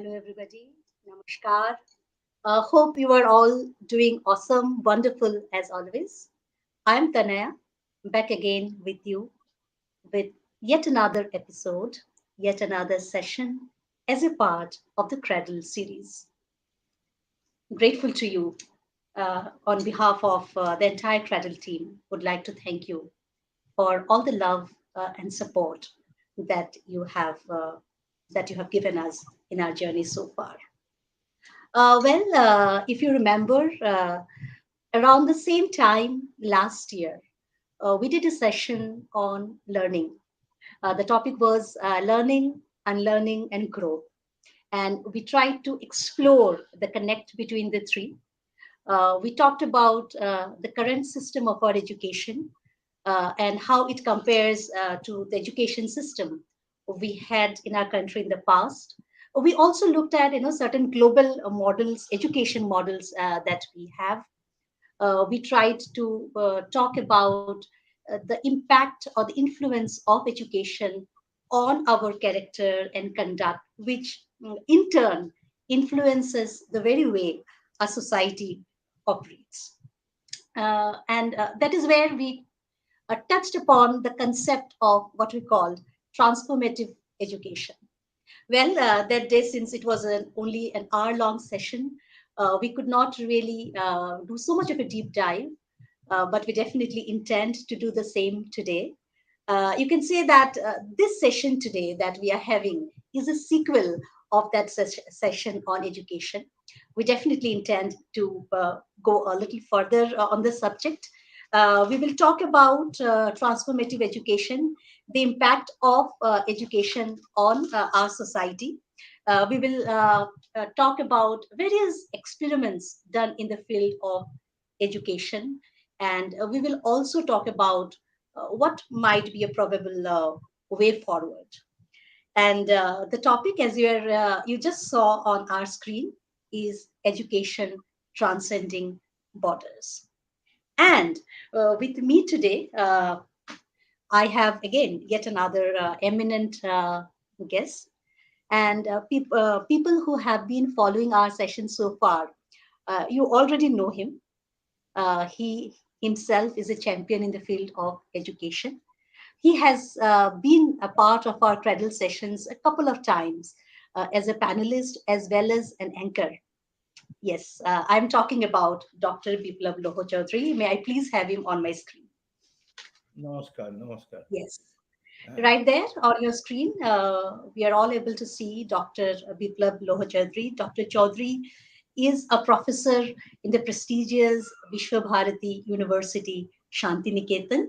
Hello, everybody. Namaskar. Hope you are all doing awesome, wonderful as always. I'm Tanaya, back again with you with yet another episode, yet another session as a part of the Cradle series. Grateful to you on behalf of the entire Cradle team. Would like to thank you for all the love and support that you have given us in our journey so far. If you remember, around the same time last year, we did a session on learning. The topic was learning, unlearning, and growth. And we tried to explore the connect between the three. We talked about the current system of our education and how it compares to the education system we had in our country in the past. We also looked at certain global models, education models that we have. We tried to talk about the impact or the influence of education on our character and conduct, which in turn influences the very way a society operates. And that is where we touched upon the concept of what we called transformative education. That day, since it was only an hour-long session, we could not really do so much of a deep dive, but we definitely intend to do the same today. You can say that this session today that we are having is a sequel of that session on education. We definitely intend to go a little further on the subject. We will talk about transformative education, the impact of education on our society. We will talk about various experiments done in the field of education, and we will also talk about what might be a probable way forward. And the topic, as you just saw on our screen, is education transcending borders. And with me today, I have again yet another eminent guest, and people who have been following our session so far. You already know him. He himself is a champion in the field of education. He has been a part of our Cradle sessions a couple of times as a panelist as well as an anchor. Yes, I'm talking about Dr. Biplab Loho Chaudhary. May I please have him on my screen? Namaskar, namaskar. Yes. Right there on your screen, we are all able to see Dr. Biplab Loho Chaudhary. Dr. Chaudhary is a professor in the prestigious Vishwa Bharati University, Shantiniketan.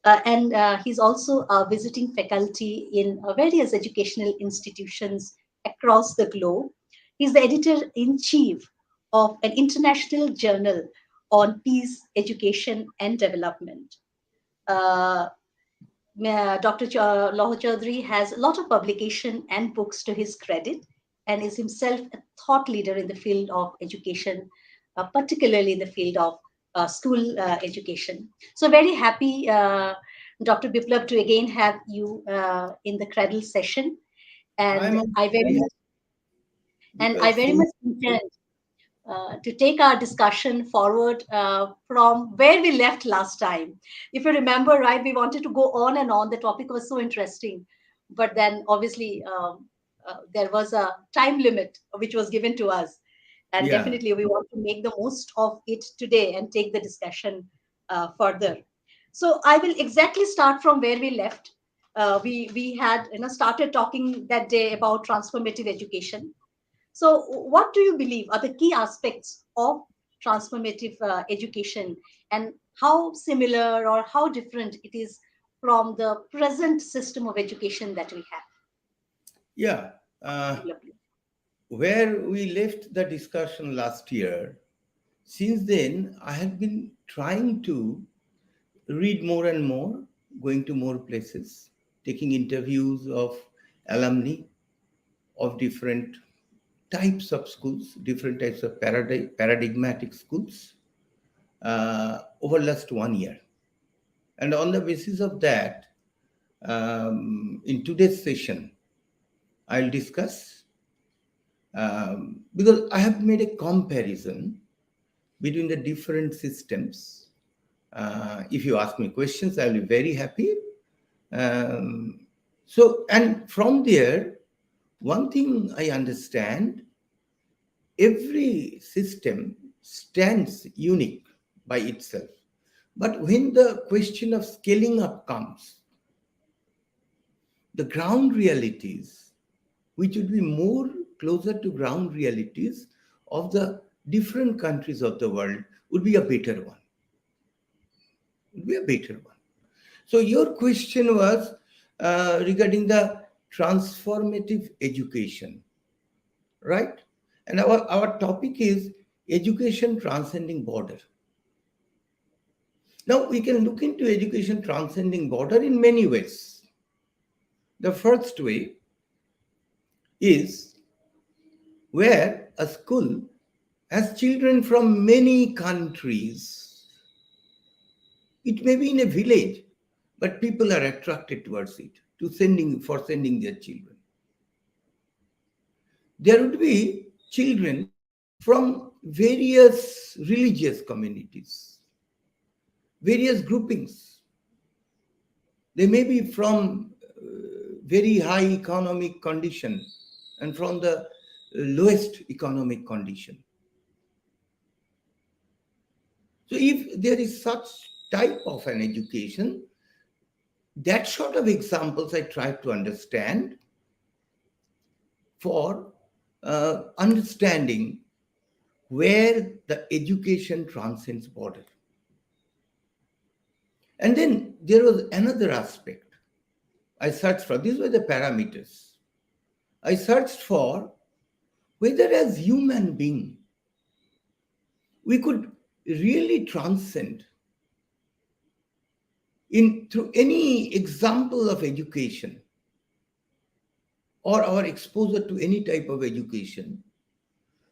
And he's also a visiting faculty in various educational institutions across the globe. He's the editor in chief of an international journal on peace, education, and development. Uh, Dr. Loho Chaudhary has a lot of publication and books to his credit and is himself a thought leader in the field of education, particularly in the field of school education. So very happy, Dr. Biplab, to again have you in the Cradle session. And I'm I very very much and I because very much intend to take our discussion forward from where we left last time. If you remember, right, we wanted to go on and on. The topic was so interesting, but then obviously there was a time limit which was given to us, and yeah, definitely we want to make the most of it today and take the discussion further. So I will exactly start from where we left. We had started talking that day about transformative education. So, what do you believe are the key aspects of transformative education, and how similar or how different it is from the present system of education that we have? yeah. Lovely. Where we left the discussion last year, since then I have been trying to read more and more, going to more places, taking interviews of alumni of different types of schools, different types of paradigmatic schools over last 1 year. And on the basis of that, in today's session, I'll discuss Because I have made a comparison between the different systems. If you ask me questions, I'll be very happy. Um, and from there, one thing I understand, every system stands unique by itself. But when the question of scaling up comes, the ground realities, which would be more closer to ground realities of the different countries of the world, would be a better one. Would be a better one. So your question was regarding the transformative education, right? And our topic is education transcending border. Now we can look into education transcending border in many ways. The first way is where a school has children from many countries. It may be in a village, but people are attracted towards it sending their children. There would be children from various religious communities, various groupings. They may be from very high economic condition and from the lowest economic condition. So if there is such type of an education, that sort of examples I try to understand for understanding where the education transcends border. And then there was another aspect I searched for. These were the parameters. I searched for whether as human being we could really transcend through any example of education or our exposure to any type of education,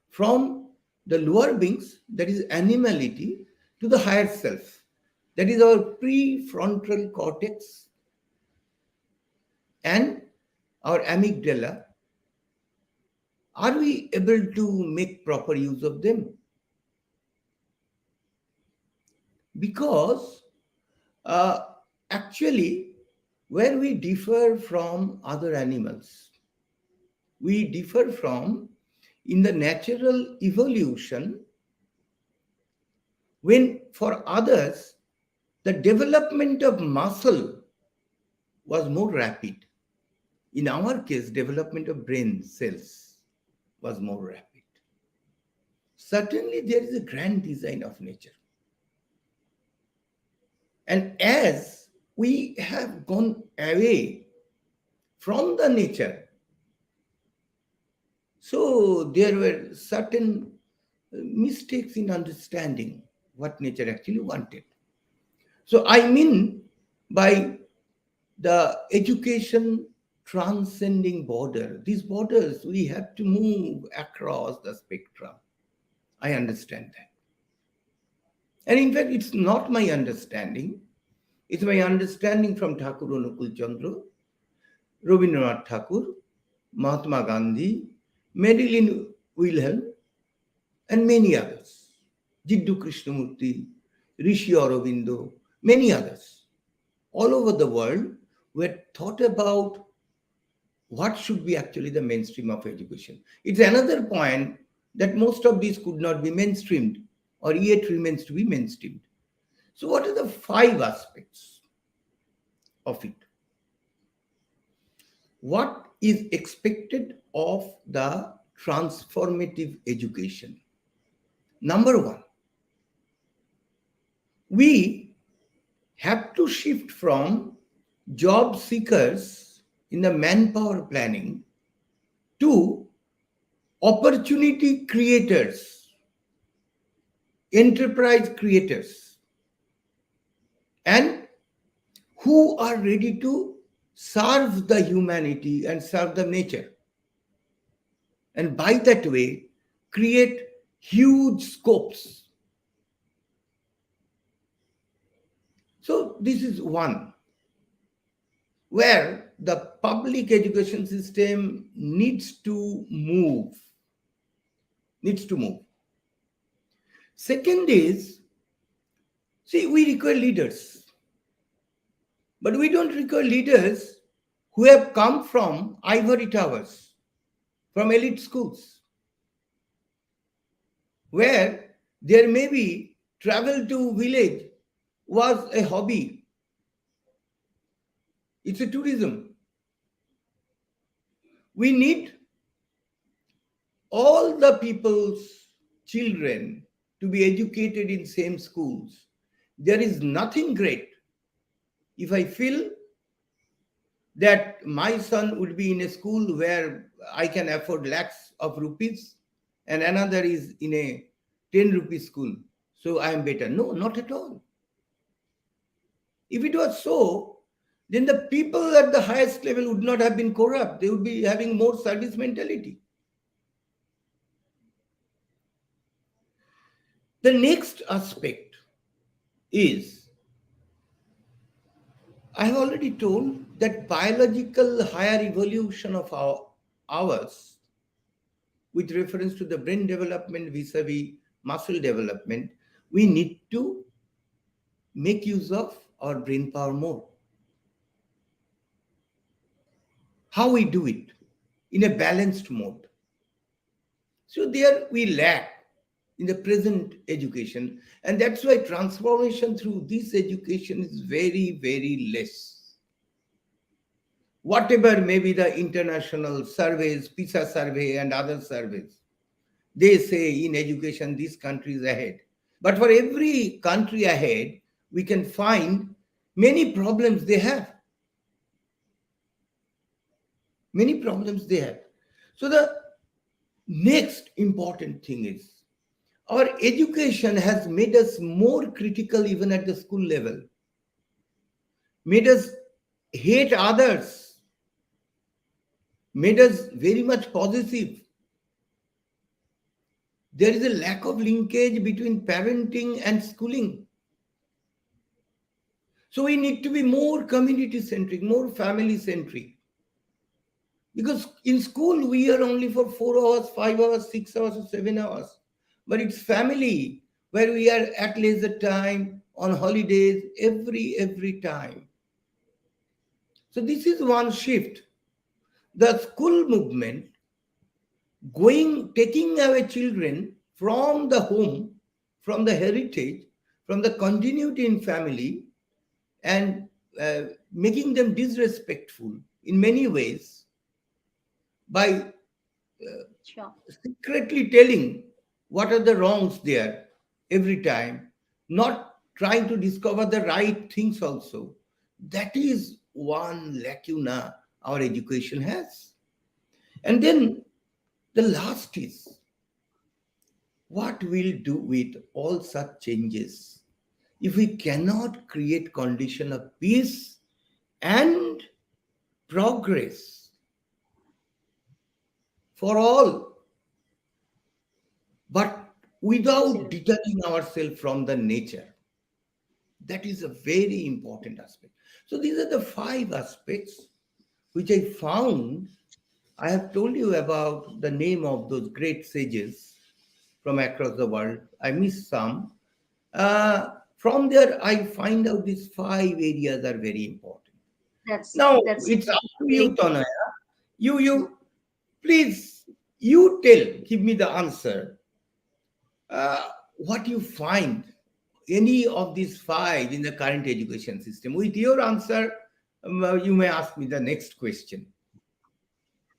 from the lower beings, that is animality, to the higher self, that is our prefrontal cortex and our amygdala. Are we able to make proper use of them? Because actually, where we differ from other animals, we differ from in the natural evolution, when for others the development of muscle was more rapid. In our case, development of brain cells was more rapid. Certainly there is a grand design of nature. And as we have gone away from the nature, so there were certain mistakes in understanding what nature actually wanted. So I mean by the education transcending border, these borders, we have to move across the spectrum. I understand that. And in fact, it's not my understanding. It's my understanding from Thakur Anukul Chandra, Rabindranath Thakur, Mahatma Gandhi, Marilyn Wilhelm, and many others. Jiddu Krishnamurti, Rishi Aurobindo, many others. All over the world, were thought about what should be actually the mainstream of education. It's another point that most of these could not be mainstreamed or yet remains to be mainstreamed. So what are the 5 aspects of it? What is expected of the transformative education? Number 1, we have to shift from job seekers in the manpower planning to opportunity creators, enterprise creators, and who are ready to serve the humanity and serve the nature. And by that way, create huge scopes. So this is one where the public education system needs to move needs to move. Second is, see, we require leaders, but we don't require leaders who have come from ivory towers, from elite schools, where there may be travel to village was a hobby. It's a tourism. We need all the people's children to be educated in same schools. There is nothing great if I feel that my son would be in a school where I can afford lakhs of rupees and another is in a 10 rupee school. So I am better. No, not at all. If it was so, then the people at the highest level would not have been corrupt. They would be having more service mentality. The next aspect is, I have already told that biological higher evolution of ours, with reference to the brain development vis-a-vis muscle development, we need to make use of our brain power more. How we do it? In a balanced mode. So there we lack in the present education, and that's why transformation through this education is very, very less. Whatever may be the international surveys, PISA survey and other surveys, they say in education this country is ahead. But for every country ahead, we can find many problems they have. Many problems they have. So the next important thing is, our education has made us more critical even at the school level, made us hate others, made us very much possessive. There is a lack of linkage between parenting and schooling. So we need to be more community centric, more family centric. Because in school, we are only for 4 hours, 5 hours, 6 hours, or 7 hours. But it's family where we are at leisure time, on holidays, every time. So this is one shift. The school movement taking away children from the home, from the heritage, from the continuity in family, and making them disrespectful in many ways by Sure. secretly telling what are the wrongs there every time, not trying to discover the right things also. That is one lacuna our education has. And then the last is, what we'll do with all such changes if we cannot create condition of peace and progress for all, but without Absolutely. detaching ourselves from the nature. That is a very important aspect. So these are the five aspects which I found. I have told you about the name of those great sages from across the world. I missed some. From there, I find out these five areas are very important. Now, That's it's up to very you, Tanaya. You please, you give me the answer. What you find any of these five in the current education system. With your answer, you may ask me the next question.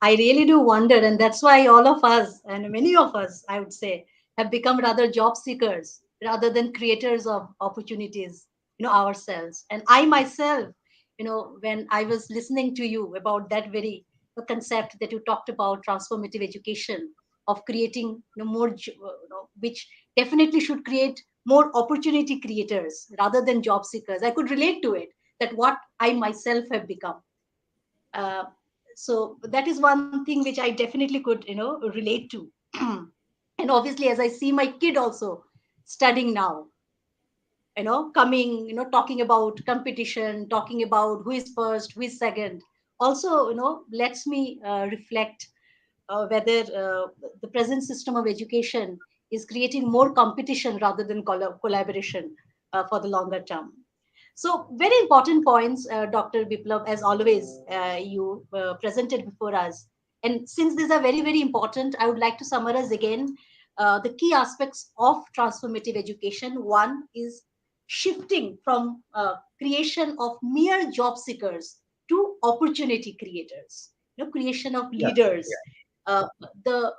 I really do wonder, and that's why all of us, and many of us, I would say, have become rather job seekers rather than creators of opportunities, ourselves. And I myself, when I was listening to you about that very concept that you talked about, transformative education, of creating, more, which definitely should create more opportunity creators rather than job seekers. I could relate to it, that what I myself have become. Uh, so that is one thing which I definitely could relate to. And obviously, as I see my kid also studying now, coming, talking about competition, talking about who is first, who is second, also lets me reflect whether the present system of education is creating more competition rather than collaboration for the longer term. So, very important points, Dr. Biplav, as always, you presented before us. And since these are very, very important, I would like to summarize again the key aspects of transformative education. One is shifting from creation of mere job seekers to opportunity creators, creation of Yeah. leaders. Uh, the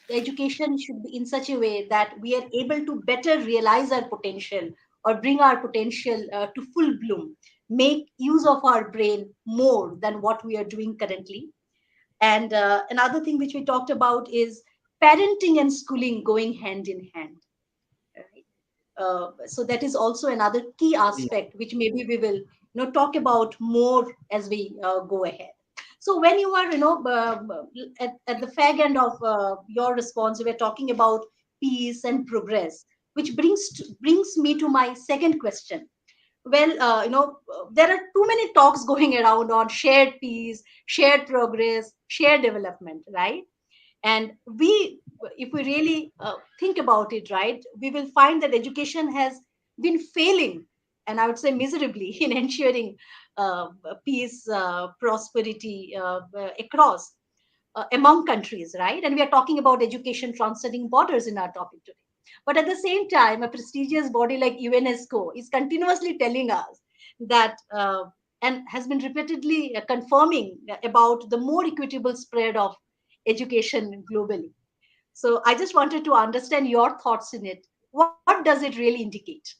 education should be in such a way that we are able to better realize our potential or bring our potential to full bloom, make use of our brain more than what we are doing currently. And another thing which we talked about is parenting and schooling going hand in hand. Right? So that is also another key Yeah. aspect which maybe we will talk about more as we go ahead. So when you are at the fag end of your response, you were talking about peace and progress, which brings me to my second question. Well, there are too many talks going around on shared peace, shared progress, shared development, right? And if we really think about it, right, we will find that education has been failing, and I would say miserably, in ensuring peace, prosperity across among countries, right? And we are talking about education transcending borders in our topic today. But at the same time, a prestigious body like UNESCO is continuously telling us that, and has been repeatedly confirming about the more equitable spread of education globally. So I just wanted to understand your thoughts in it. What does it really indicate?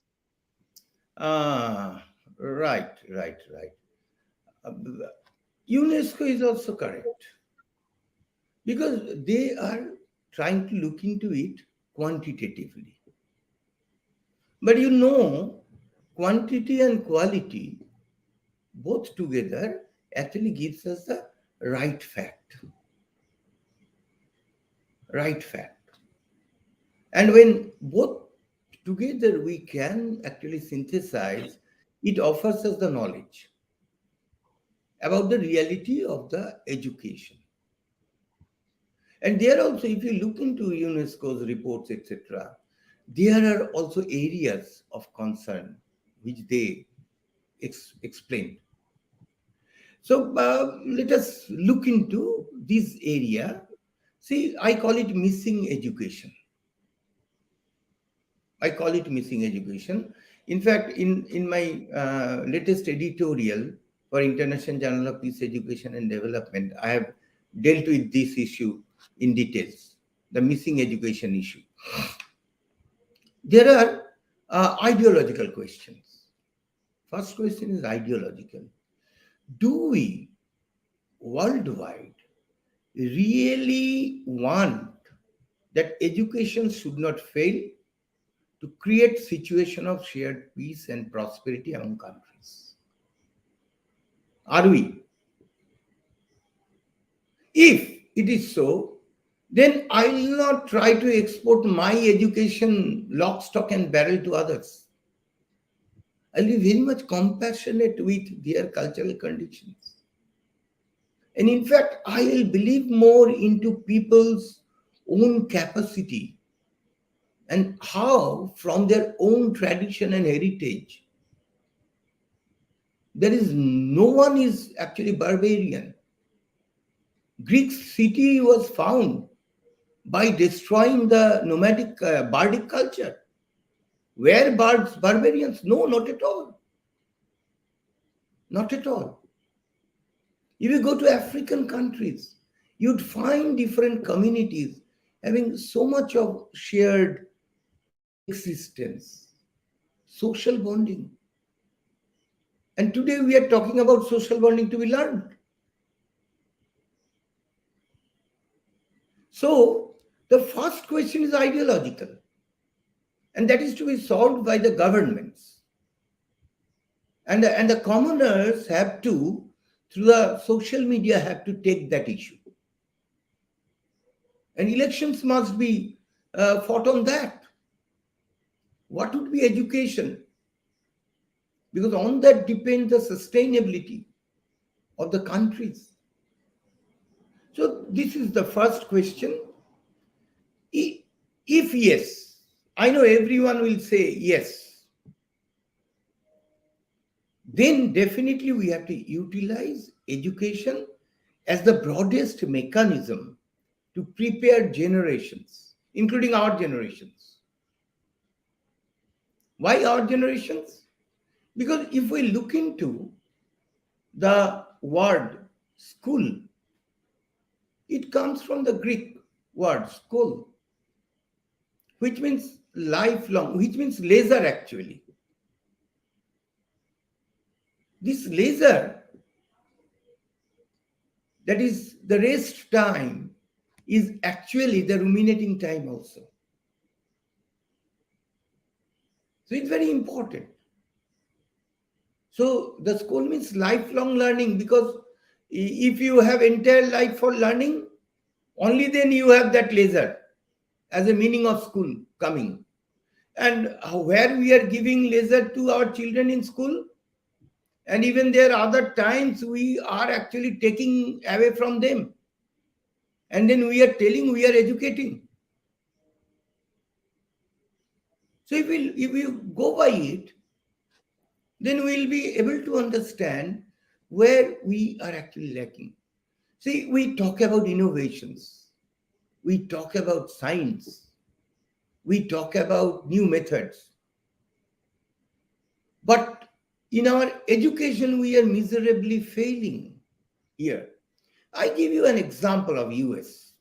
Right, right, right. Uh, UNESCO is also correct because they are trying to look into it quantitatively. But quantity and quality both together actually gives us the right fact. Right fact. And when both together we can actually synthesize, it offers us the knowledge about the reality of the education. And there also, if you look into UNESCO's reports, etc., there are also areas of concern which they explained. So let us look into this area. See, I call it missing education. I call it missing education. In fact, in my latest editorial for International Journal of Peace Education and Development, I have dealt with this issue in details, the missing education issue. There are ideological questions. First question is ideological. Do we worldwide really want that education should not fail to create situation of shared peace and prosperity among countries? Are we? If it is so, then I will not try to export my education lock, stock, and barrel to others. I'll be very much compassionate with their cultural conditions. And in fact, I will believe more into people's own capacity and how, from their own tradition and heritage, there is no one is actually barbarian. Greek city was found by destroying the nomadic bardic culture. Were bards barbarians? No, not at all. Not at all. If you go to African countries, you'd find different communities having so much of shared coexistence, social bonding. And today we are talking about social bonding to be learned. So the first question is ideological, and that is to be solved by the governments. And the commoners have to, through the social media, have to take that issue. And elections must be fought on that. What would be education? Because on that depends the sustainability of the countries. So this is the first question. If yes, I know everyone will say yes, then definitely we have to utilize education as the broadest mechanism to prepare generations, including our generations. Why our generations? Because if we look into the word school, it comes from the Greek word school, which means lifelong, which means leisure actually. This leisure, that is the rest time, is actually the ruminating time also. So it's very important. So the school means lifelong learning, because if you have entire life for learning, only then you have that leisure as a meaning of school coming. And where we are giving leisure to our children in school, and even there are other times we are actually taking away from them, and then we are telling we are educating. So if we go by it, then we will be able to understand where we are actually lacking. See, we talk about innovations, we talk about science, we talk about new methods, but in our education we are miserably failing here. I give you an example of US.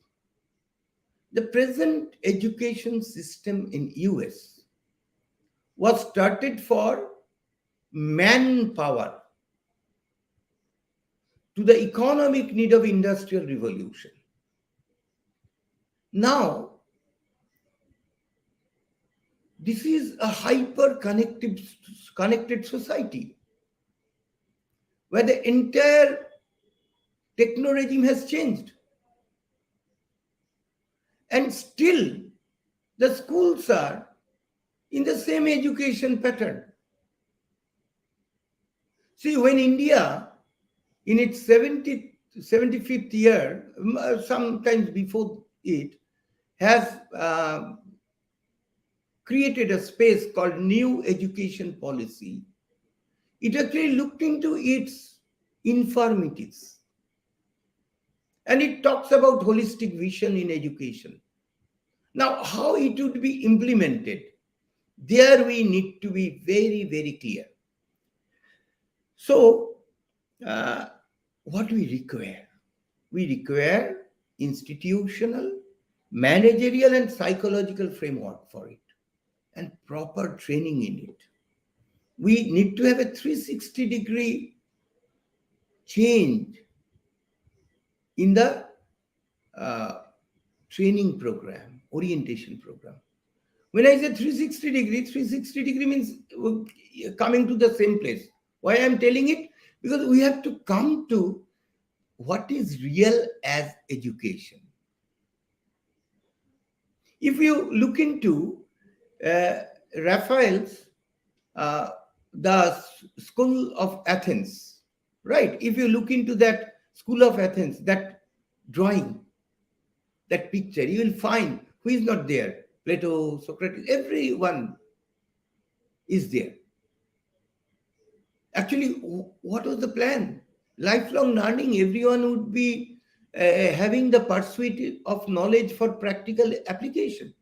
The present education system in US was started for manpower to the economic need of industrial revolution. Now, this is a hyper connected society where the entire techno regime has changed. And still, the schools are in the same education pattern. See, when India, in its 75th year, sometimes before it, has created a space called New Education Policy, it actually looked into its infirmities. And it talks about holistic vision in education. Now, how it would be implemented, there we need to be very, very clear. So, what we require? We require institutional, managerial, and psychological framework for it, and proper training in it. We need to have a 360-degree change in the uh, training program, orientation program. When I say 360 degree means coming to the same place. Why I'm telling it? Because we have to come to what is real as education. If you look into uh, Raphael's uh, the School of Athens, right? If you look into that School of Athens, that drawing, that picture, you will find who is not there. Plato, Socrates, everyone is there. Actually, what was the plan? Lifelong learning, everyone would be having the pursuit of knowledge for practical application.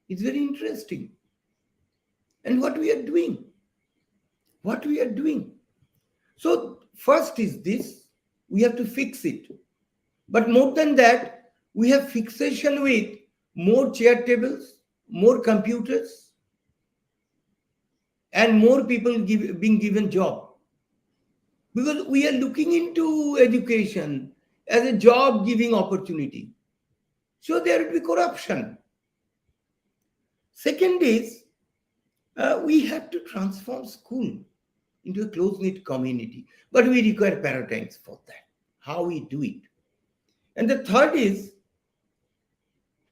It's very interesting. And what we are doing, what we are doing. So, first is this, we have to fix it. But more than that, we have fixation with more chair tables, more computers, and more people being given job. Because we are looking into education as a job giving opportunity. So there will be corruption. Second is, we have to transform school into a close-knit community. But we require paradigms for that, how we do it. And the third is,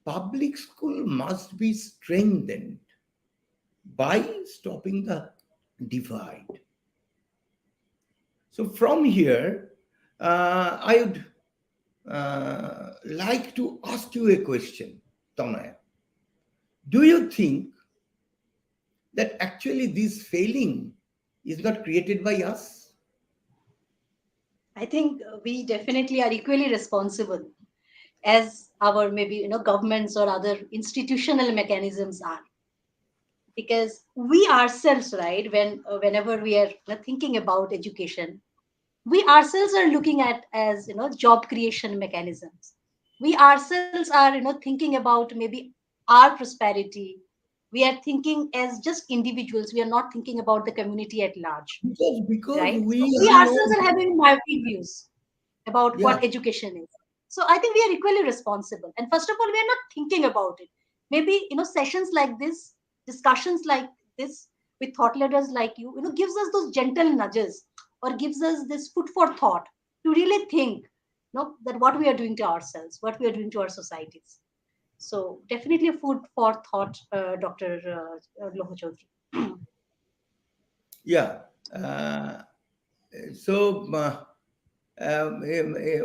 public school must be strengthened by stopping the divide. So from here, I would like to ask you a question, Tanaya. Do you think that actually this failing is not created by us? I think we definitely are equally responsible as our maybe governments or other institutional mechanisms are, because we ourselves, right, whenever we are thinking about education, we ourselves are looking at as job creation mechanisms. We ourselves are thinking about maybe our prosperity. We are thinking as just individuals, we are not thinking about the community at large, Because right? we So we all know, ourselves are having myopic views about yeah, what education is. So I think we are equally responsible. And first of all, we are not thinking about it. Maybe sessions like this, discussions like this with thought leaders like you gives us those gentle nudges, or gives us this food for thought to really think, that what we are doing to ourselves, what we are doing to our societies. So definitely a food for thought, Dr. Loho Chaudhary. yeah. Uh,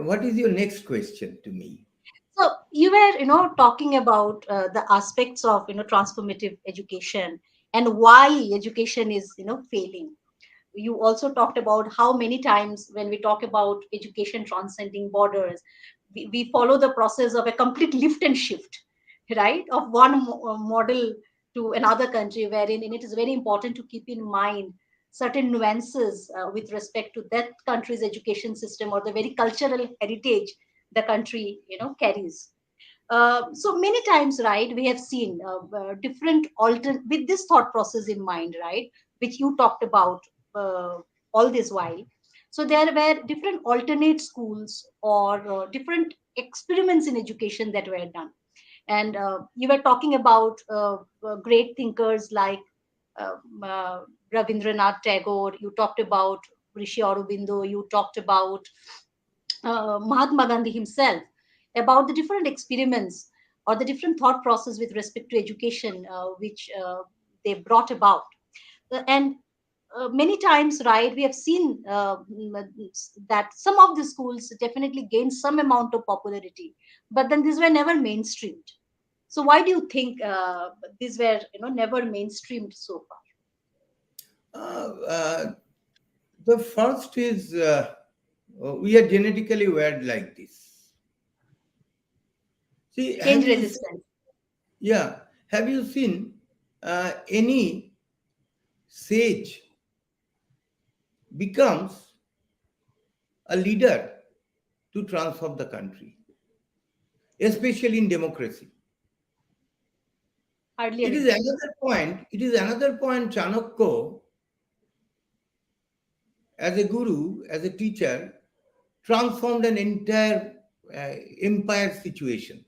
what is your next question to me? So you were, talking about the aspects of, transformative education and why education is, failing. You also talked about how many times when we talk about education transcending borders, we follow the process of a complete lift and shift, right? Of one model to another country, wherein it is very important to keep in mind certain nuances with respect to that country's education system or the very cultural heritage the country, carries. So many times, right, we have seen different with this thought process in mind, right, which you talked about uh, all this while. So there were different alternate schools or different experiments in education that were done. And you were talking about great thinkers like uh, Rabindranath Tagore. You talked about Rishi Aurobindo. You talked about Mahatma Gandhi himself, about the different experiments or the different thought process with respect to education, which they brought about. And many times, right, we have seen that some of the schools definitely gained some amount of popularity, but then these were never mainstreamed. So why do you think these were, never mainstreamed so far? Uh, uh, the first is we are genetically wired like this. See, have Change you seen, resistance. yeah, have you seen any sage becomes a leader to transform the country, especially in democracy? Hardly It ever is seen. another point. It is another point. Chanakya, as a guru, as a teacher, transformed an entire empire situation.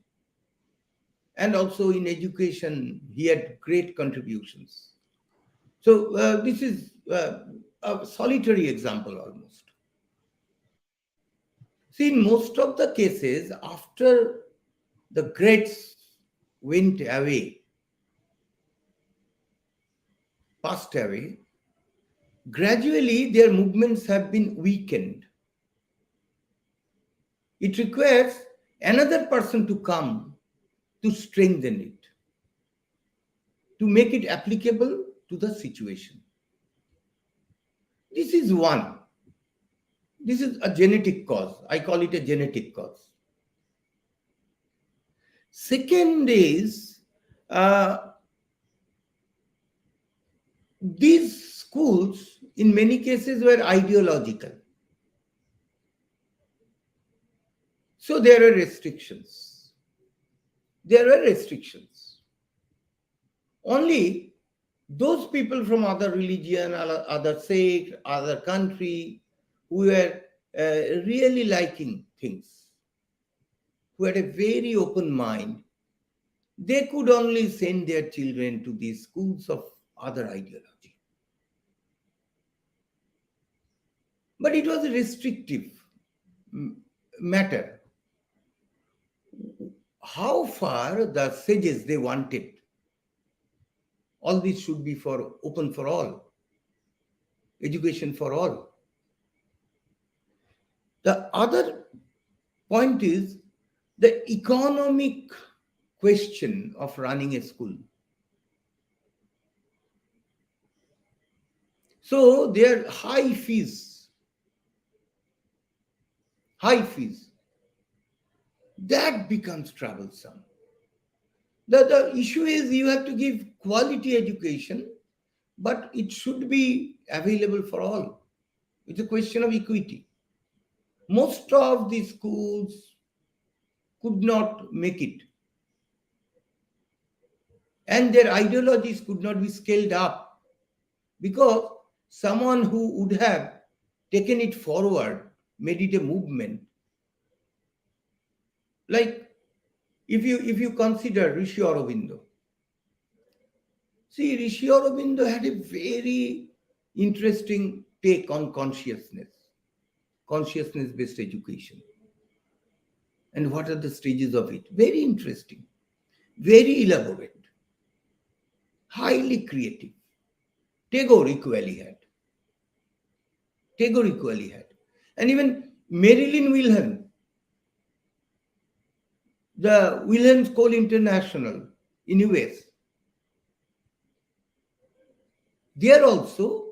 And also in education, he had great contributions. So this is a solitary example almost. See, in most of the cases, after the greats went away, passed away, gradually their movements have been weakened. It requires another person to come to strengthen it, to make it applicable to the situation. This is one. This is a genetic cause. I call it a genetic cause. Second is uh, these schools, in many cases, were ideological. So there are restrictions. There were restrictions. Only those people from other religion, other sect, other country, who were really liking things, who had a very open mind, they could only send their children to these schools of other ideology. But it was a restrictive mm, matter. How far the sages they wanted, all this should be for open for all, education for all. The other Point is the economic question of running a school. So there are high fees. That becomes troublesome. The issue is you have to give quality education, but it should be available for all. It's a question of equity. Most of the schools could not make it, and their ideologies could not be scaled up because someone who would have taken it forward, made it a movement. Like if you consider Rishi Aurobindo, see, Rishi Aurobindo had a very interesting take on consciousness-based education, and what are the stages of it. Very interesting, very elaborate, highly creative. Tagore equally had. And even Marilyn Wilhelm, the Wilhelm School International in US, there also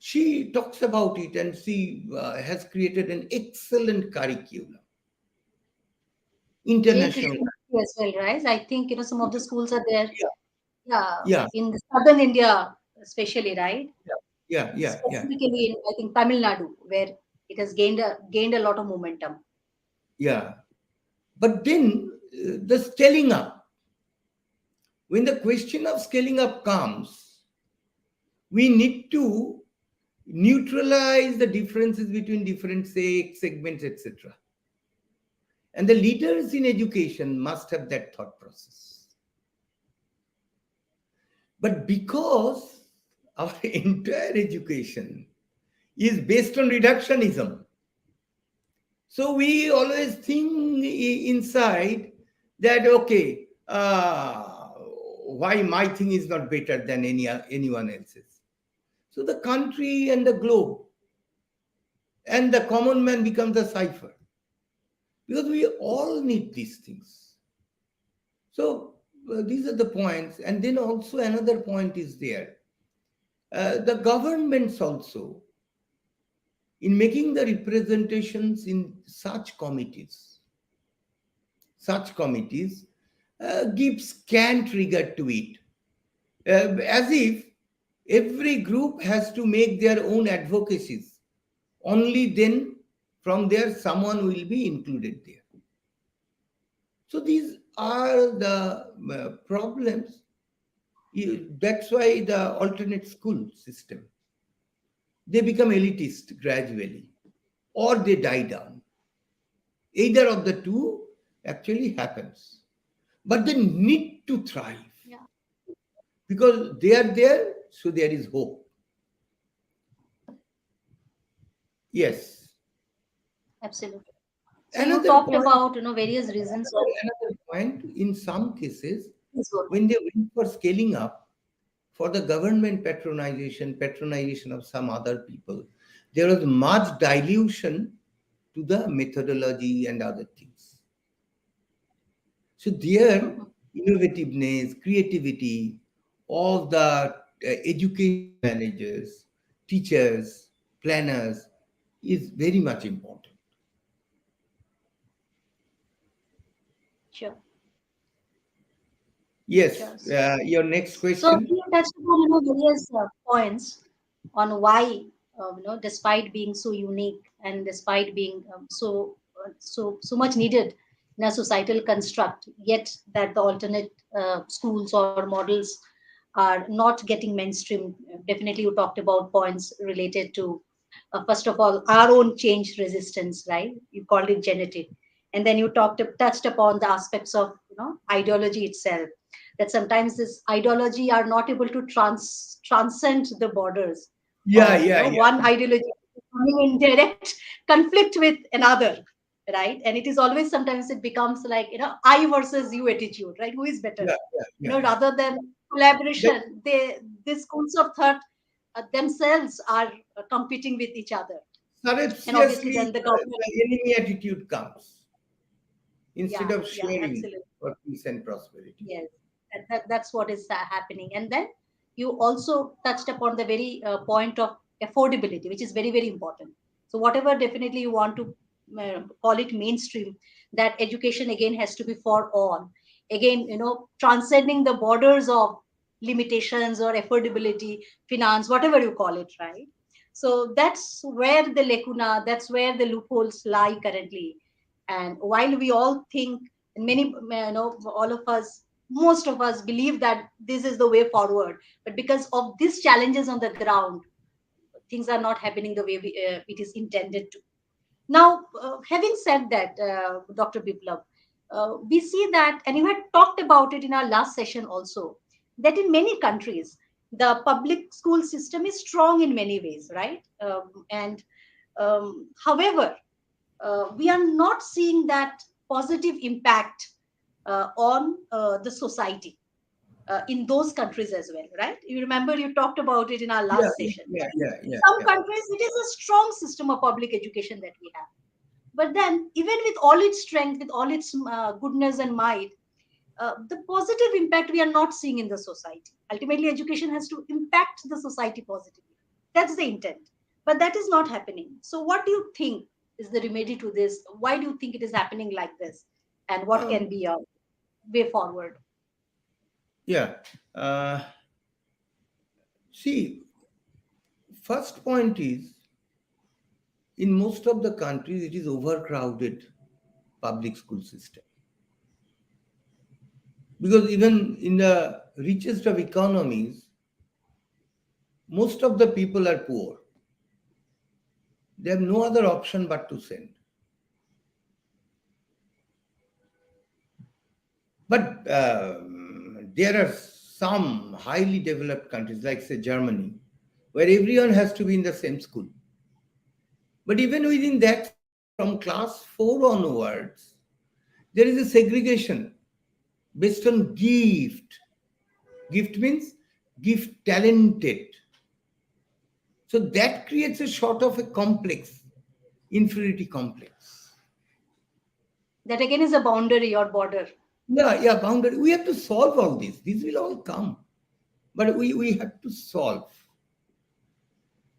she talks about it, and she has created an excellent curriculum. International. As well, right? I think some of the schools are there. Yeah, Yeah, yeah, in the southern India, especially, right? yeah. Specifically in I think Tamil Nadu, where it has gained a lot of momentum. Yeah. But then the scaling up, when the question of scaling up comes, we need to neutralize the differences between different segments, etc. And the leaders in education must have that thought process. But because our entire education is based on reductionism, so we always think inside that, okay, why my thing is not better than anyone else's. So the country and the globe and the common man becomes a cipher, because we all need these things. So these are the points. And then also another point is there. The governments also, in making the representations in such committees, give scant regard to it, as if every group has to make their own advocacies. Only then from there someone will be included there. So these are the problems. That's why the alternate school system, they become elitist gradually, or they die down. Either of the two actually happens. But they need to thrive. Yeah. Because they are there, so there is hope. Yes. Absolutely. So you Another talked point, about various reasons of another point, in some cases, this work. when they went for scaling up, for the government patronization of some other people, there was much dilution to the methodology and other things. So their innovativeness, creativity of the education managers, teachers, planners is very much important. Sure. Yes, Sure. your next So question. you touched upon various points on why despite being so unique and despite being so much needed in a societal construct, yet that the alternate schools or models are not getting mainstream. Definitely, you talked about points related to first of all our own change resistance, right? You called it genetic, and then you touched upon the aspects of ideology itself, that sometimes this ideology are not able to transcend the borders Yeah, of yeah, yeah, one ideology coming in direct conflict with another, right? And it is always, sometimes it becomes like I versus you attitude, right? Who is better, yeah, yeah. rather than That, collaboration. These schools of thought themselves are competing with each other, and obviously surreptitiously, then the government. the enemy attitude comes. instead of yeah, sharing absolutely. for peace and prosperity. Yes, that's what is happening. And then you also touched upon the very point of affordability, which is very, very important. So, whatever definitely you want to call it mainstream, that education again has to be for all. Again, transcending the borders of limitations or affordability, finance, whatever you call it, right? So, that's where the lacuna, that's where the loopholes lie currently. And while we all think, and many, all of us, most of us believe that this is the way forward, but because of these challenges on the ground, things are not happening the way it is intended to. Now, having said that, Dr. Biplab, we see that, and you had talked about it in our last session also, that in many countries the public school system is strong in many ways, right? And however, we are not seeing that positive impact on the society in those countries as well, right? You remember you talked about it in our Yeah, last session. yeah, yeah, yeah, Some yeah. countries, it is a strong system of public education that we have. But then, even with all its strength, with all its goodness and might, the positive impact we are not seeing in the society. Ultimately, education has to impact the society positively. That's the intent. But that is not happening. So, what do you think is the remedy to this? Why do you think it is happening like this? And what Um, can be a way forward? yeah. Uh, See, first point is, in most of the countries, it is overcrowded public school system. Because even in the richest of economies, most of the people are poor. They have no other option but to send. But there are some highly developed countries, like say Germany, where everyone has to be in the same school. But even within that school, from class 4 onwards, there is a segregation based on gift. Gift means gift talented. So that creates a sort of a complex, inferiority complex. That again is a boundary or border. Yeah, yeah, boundary. We have to solve all this. These will all come. But we have to solve.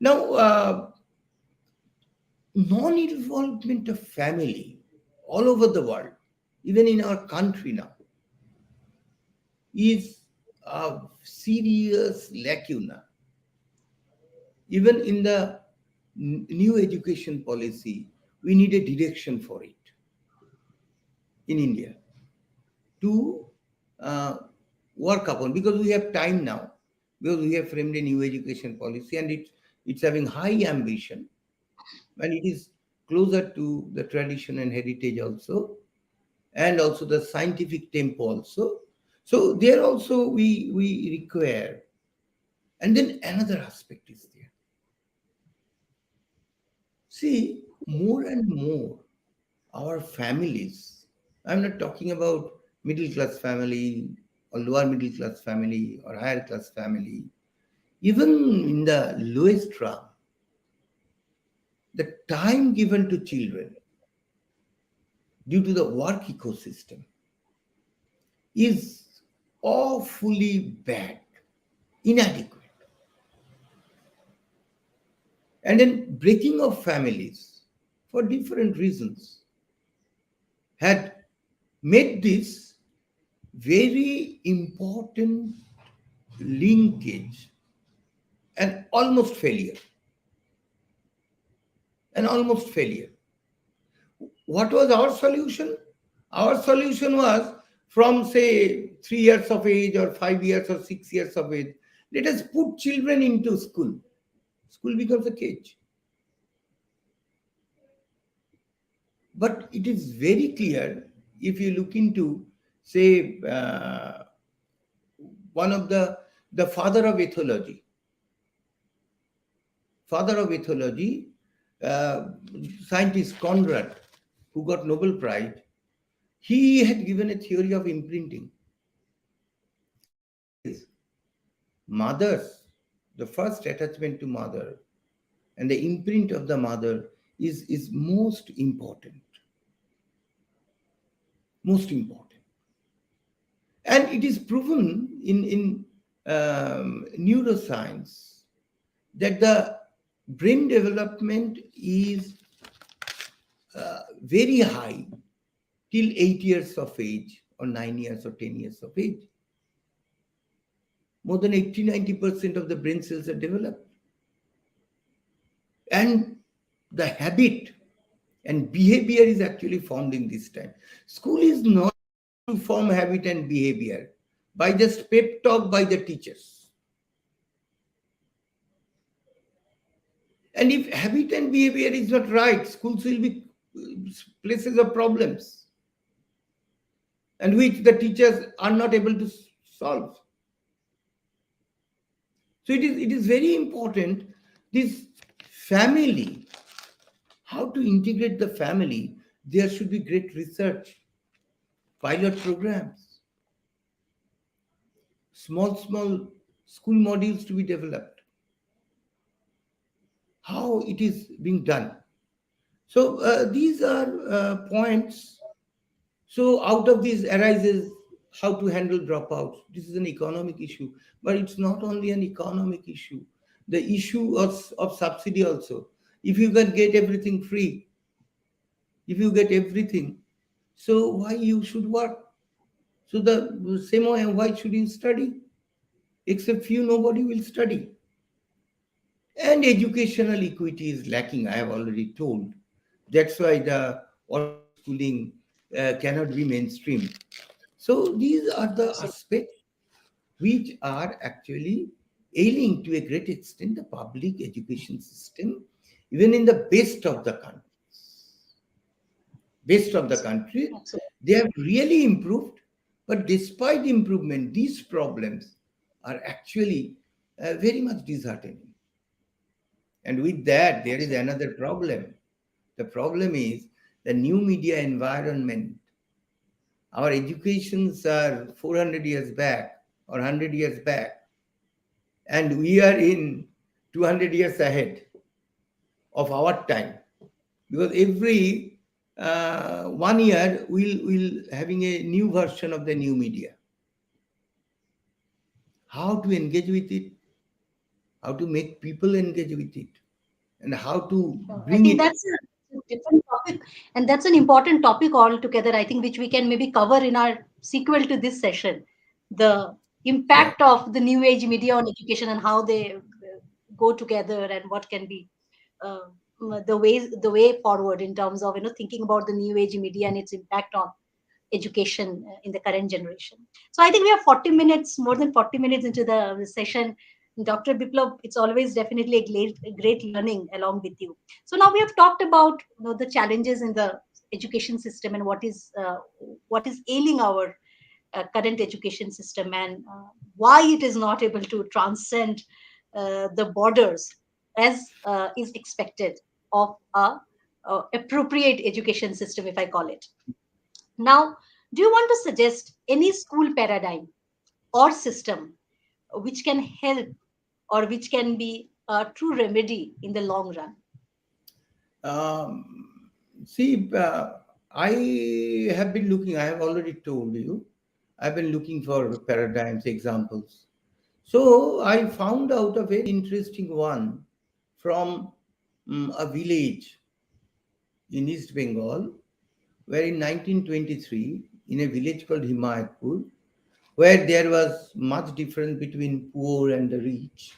Now, non-involvement of family all over the world, even in our country now, is a serious lacuna. Even in the new education policy, we need a direction for it in India to uh, work upon, because we have time now, because we have framed a new education policy, and it's having high ambition, and it is closer to the tradition and heritage also, and also the scientific tempo also. So there also we require. And then another aspect is there. See, more and more our families, I'm not talking about middle class family or lower middle class family or higher class family, even in the lowest rung, the time given to children due to the work ecosystem is awfully bad, inadequate. And then breaking of families for different reasons had made this very important linkage an almost failure. An almost failure. What was our solution? Our solution was, from say 3 years of age or 5 years or 6 years of age, let us put children into school. School becomes a cage. But it is very clear, if you look into, say, one of the father of ethology, uh, scientist Conrad, who got Nobel Prize, he had given a theory of imprinting. Says mothers, the first attachment to mother and the imprint of the mother is most important. most important. And it is proven in neuroscience that the brain development is very high till 8 years of age or 9 years or 10 years of age. More than 80-90% of the brain cells are developed. And the habit and behavior is actually formed in this time. School is not to form habit and behavior by just pep talk by the teachers. And if habit and behavior is not right, schools will be places of problems and which the teachers are not able to solve. So it is very important, this family, how to integrate the family. There should be great research, pilot programs, small school modules to be developed. How it is being done. So these are points. So out of these arises how to handle dropouts. This is an economic issue, but it's not only an economic issue. The issue of subsidy also. If you can get everything free, if you get everything, so why you should work? So the same way, why should you study? Except few, nobody will study. And educational equity is lacking, I have already told. That's why the online schooling cannot be mainstream. So these are the aspects which are actually ailing to a great extent the public education system, even in the best of the country. Best of the country, Absolutely. they have really improved, but despite improvement, these problems are actually very much disheartening. And with that, there is another problem. The problem is the new media environment. Our educations are 400 years back or 100 years back, and we are in 200 years ahead of our time. Because every 1 year, we'll having a new version of the new media. How to engage with it, how to make people engage with it, and how to I bring think it. that's a different topic, and that's an important topic altogether. I think which we can maybe cover in our sequel to this session, the Yeah. impact of the new age media on education and how they go together, and what can be uh, the way forward in terms of thinking about the new age media and its impact on education in the current generation. So I think we have 40 minutes, more than 40 minutes into the session. Dr. Biplab, it's always definitely a great learning along with you. So now we have talked about the challenges in the education system and what is ailing our current education system, and why it is not able to transcend the borders as is expected of a appropriate education system, if I call it. Now, do you want to suggest any school paradigm or system which can help or which can be a true remedy in the long run? See, I have been looking, I have already told you, I've been looking for paradigms, examples. So I found out a very interesting one from a village in East Bengal, where in 1923, in a village called Himayatpur, where there was much difference between poor and the rich,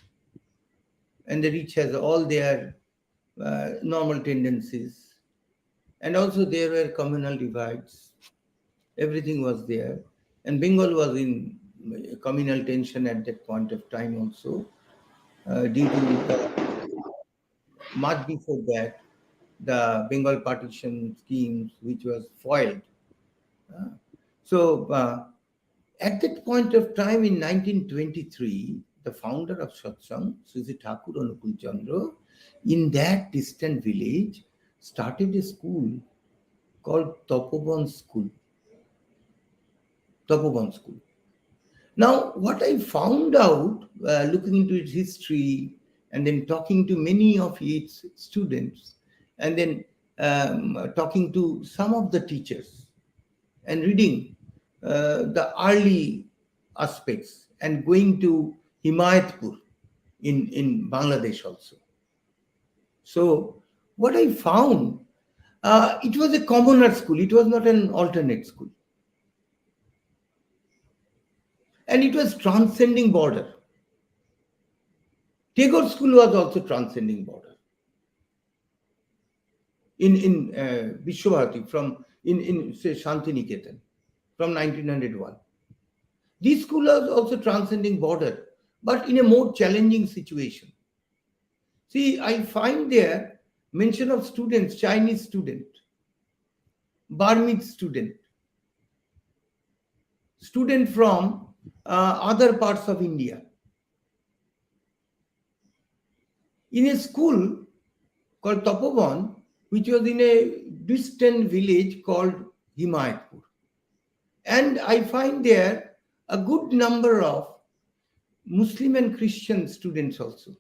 and the rich has all their normal tendencies, and also there were communal divides. Everything was there, and Bengal was in communal tension at that point of time also, due to much before that the Bengal partition schemes, which was foiled. Uh, so at that point of time in 1923, the founder of Satsang, Sri Thakur Anukul Chandra, in that distant village, started a school called Tapoban School. Tapoban School. Now, what I found out, looking into its history and then talking to many of its students, and then talking to some of the teachers, and reading the early aspects and going to Himayatpur in Bangladesh also. So what I found, it was a commoner school. It was not an alternate school. And it was transcending border. Tagore School was also transcending border in Vishwabhati in say Shantiniketan from 1901. This school was also transcending border, but in a more challenging situation. See, I find there mention of students, Chinese student, Burmese student, student from other parts of India. In a school called Tapovan, which was in a distant village called Himayatpur. And I find there a good number of Muslim and Christian students also.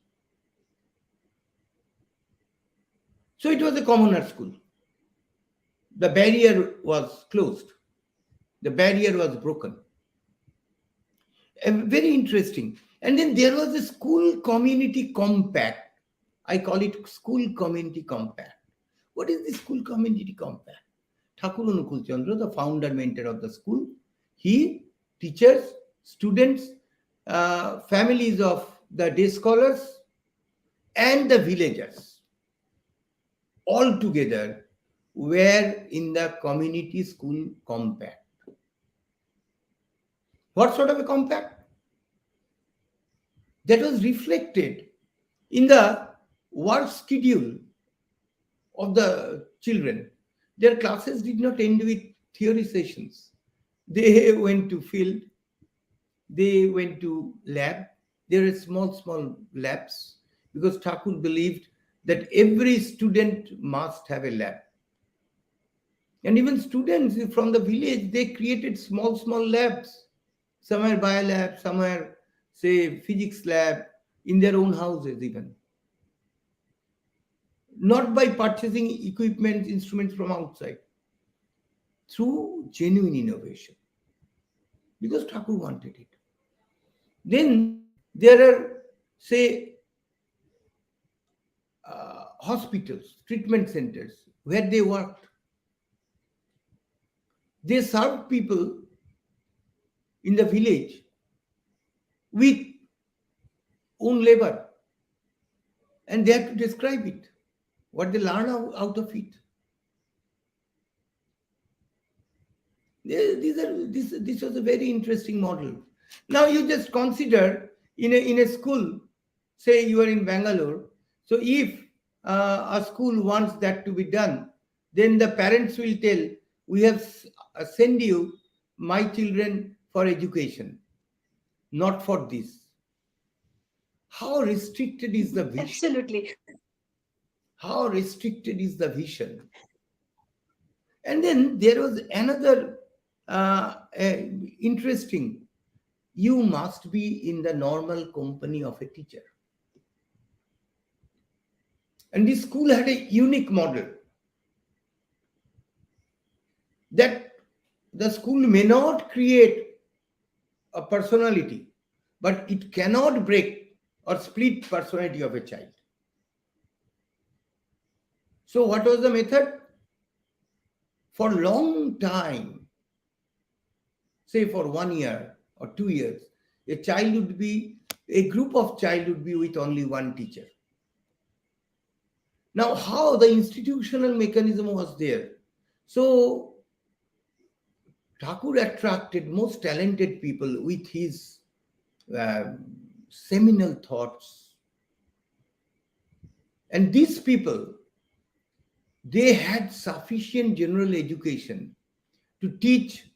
So it was a commoner school. The barrier was closed. The barrier was broken. And very interesting. And then there was a school community compact. I call it school community compact. What is the school community compact? Thakur Anukul Chandra, the founder mentor of the school, he, teachers, students, families of the day scholars, and the villagers, all together were in the community school compact. What sort of a compact? That was reflected in the work schedule of the children. Their classes did not end with theory sessions. They went to field, they went to lab. There are small labs because Thakur believed that every student must have a lab. And even students from the village, they created small labs. Somewhere biolab, somewhere, say, physics lab, in their own houses even. Not by purchasing equipment, instruments from outside. Through genuine innovation. Because Thakur wanted it. Then there are, say, hospitals, treatment centers, where they worked. They served people in the village with own labor. And they had to describe it, what they learn out of it. This was a very interesting model. Now you just consider in a school, say you are in Bangalore, so if a school wants that to be done, then the parents will tell, we have send you my children for education, not for this. How restricted is the vision? Absolutely. How restricted is the vision? And then there was another interesting, you must be in the normal company of a teacher. And this school had a unique model that the school may not create a personality, but it cannot break or split personality of a child. So what was the method? For a long time, say for 1 year or 2 years, a group of child would be with only one teacher. Now, how the institutional mechanism was there? So, Thakur attracted most talented people with his seminal thoughts. And these people, they had sufficient general education to teach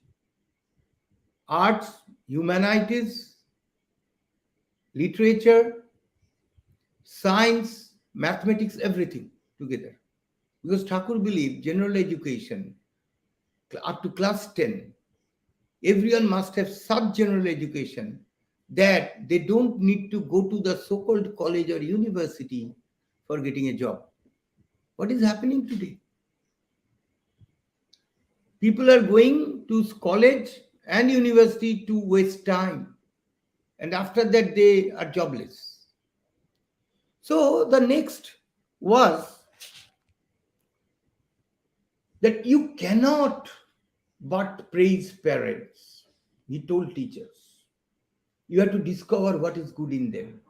arts, humanities, literature, science, mathematics, everything together. Because Thakur believed general education up to class 10, everyone must have such general education that they don't need to go to the so-called college or university for getting a job. What is happening today? People are going to college and university to waste time, and after that they are jobless. So the next was that you cannot but praise parents. He told teachers, you have to discover what is good in them,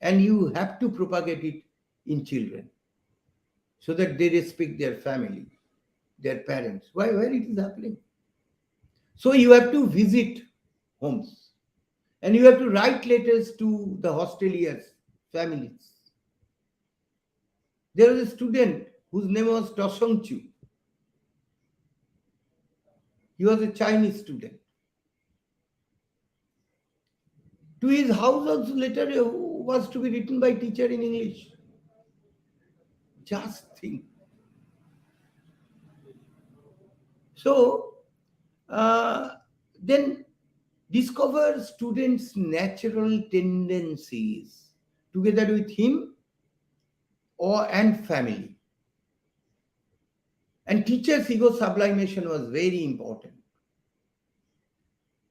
and you have to propagate it in children so that they respect their family, their parents. Why? Where it is happening? So you have to visit homes, and you have to write letters to the hosteliers' families. There was a student whose name was Tosong Chu. He was a Chinese student. To his house also letter was to be written by teacher in English. Just think. So uh, then discover students' natural tendencies together with him or and family. And teachers' ego sublimation was very important.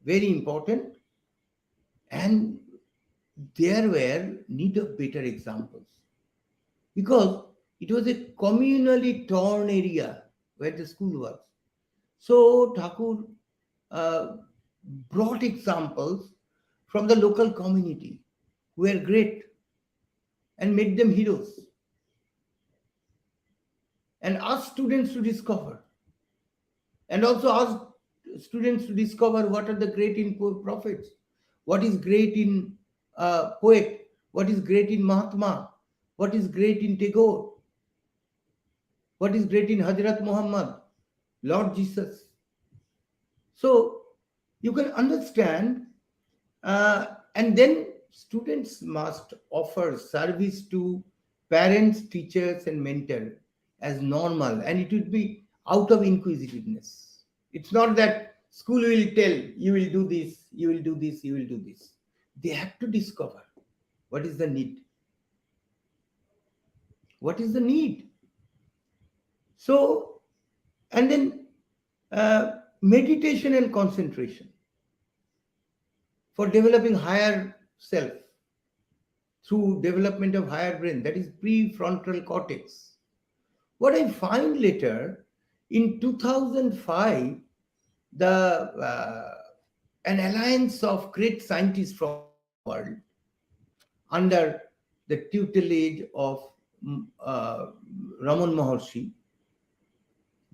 Very important. And there were need of better examples. Because it was a communally torn area where the school was. So Thakur uh, brought examples from the local community who were great and made them heroes, and asked students to discover, and also asked students to discover what are the great in prophets, what is great in poet, what is great in Mahatma, what is great in Tagore, what is great in Hazrat Muhammad, Lord Jesus. So you can understand, and then students must offer service to parents, teachers, and mentor as normal, and it would be out of inquisitiveness. It's not that school will tell you will do this, you will do this, you will do this. They have to discover what is the need. What is the need? So, and then meditation and concentration for developing higher self through development of higher brain, that is prefrontal cortex. What I find later in 2005, the an alliance of great scientists from the world under the tutelage of uh, Raman Maharshi,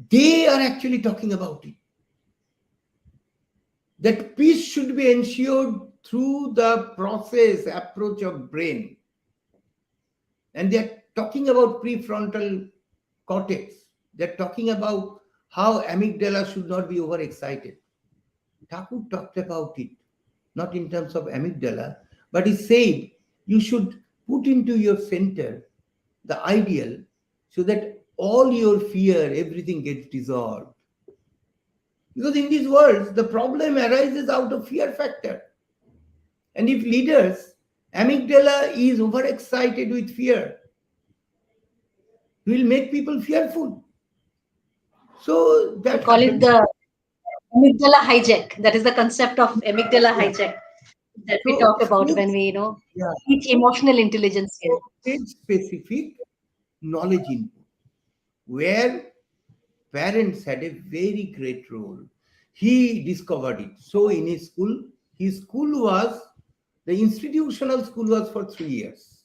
they are actually talking about it. That peace should be ensured through the process approach of brain. And they're talking about prefrontal cortex. They're talking about how amygdala should not be overexcited. Thakur talked about it, not in terms of amygdala, but he said you should put into your center the ideal so that all your fear, everything gets dissolved. Because in these worlds, the problem arises out of fear factor. And if leaders, amygdala is overexcited with fear, will make people fearful. So We that call it happens. the amygdala hijack. That is the concept of amygdala Yeah. hijack that we So talk about when stage, we, yeah. teach emotional intelligence here. So stage specific knowledge input, where parents had a very great role. He discovered it. So in his school was, the institutional school was for 3 years.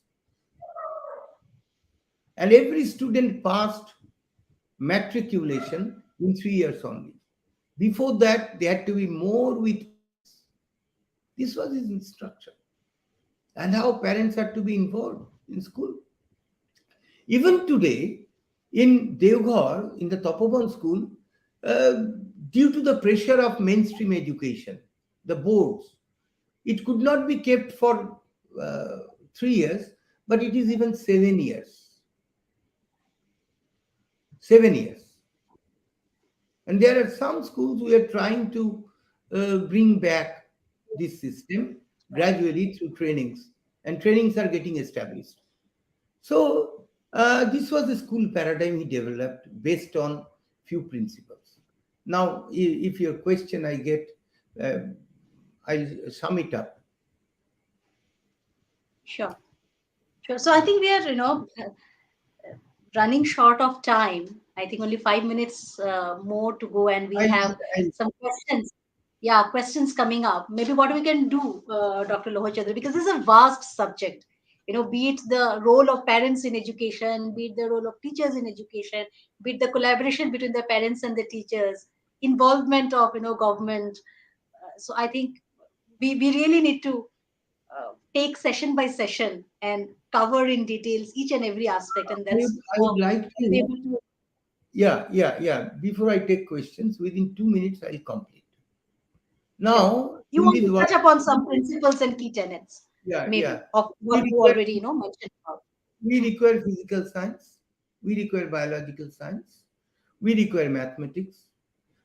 And every student passed matriculation in 3 years only. Before that, they had to be more with parents. This was his instruction. And how parents had to be involved in school. Even today, in Devghar, in the Tapoban school, uh, due to the pressure of mainstream education, the boards, it could not be kept for 3 years, but it is even 7 years. 7 years. And there are some schools we are trying to bring back this system gradually through trainings, and trainings are getting established. So this was the school paradigm he developed based on few principles. Now, if your question I get, uh, I'll sum it up. Sure. Sure. So I think we are, running short of time. I think only 5 minutes more to go, and we I'll, have I'll, some questions. Yeah, questions coming up. Maybe what we can do, Dr. Lohachandra, because this is a vast subject. Be it the role of parents in education, be it the role of teachers in education, be it the collaboration between the parents and the teachers, involvement of government. So I think we really need to take session by session and cover in details each and every aspect, and that's I how would like we'll be to, able to. yeah. Before I take questions, within 2 minutes, I'll complete. Sure. Now, You in want this to world, touch upon some principles and key tenets, yeah, maybe, of we what you require, already mentioned about. we require physical science, we require biological science, we require mathematics,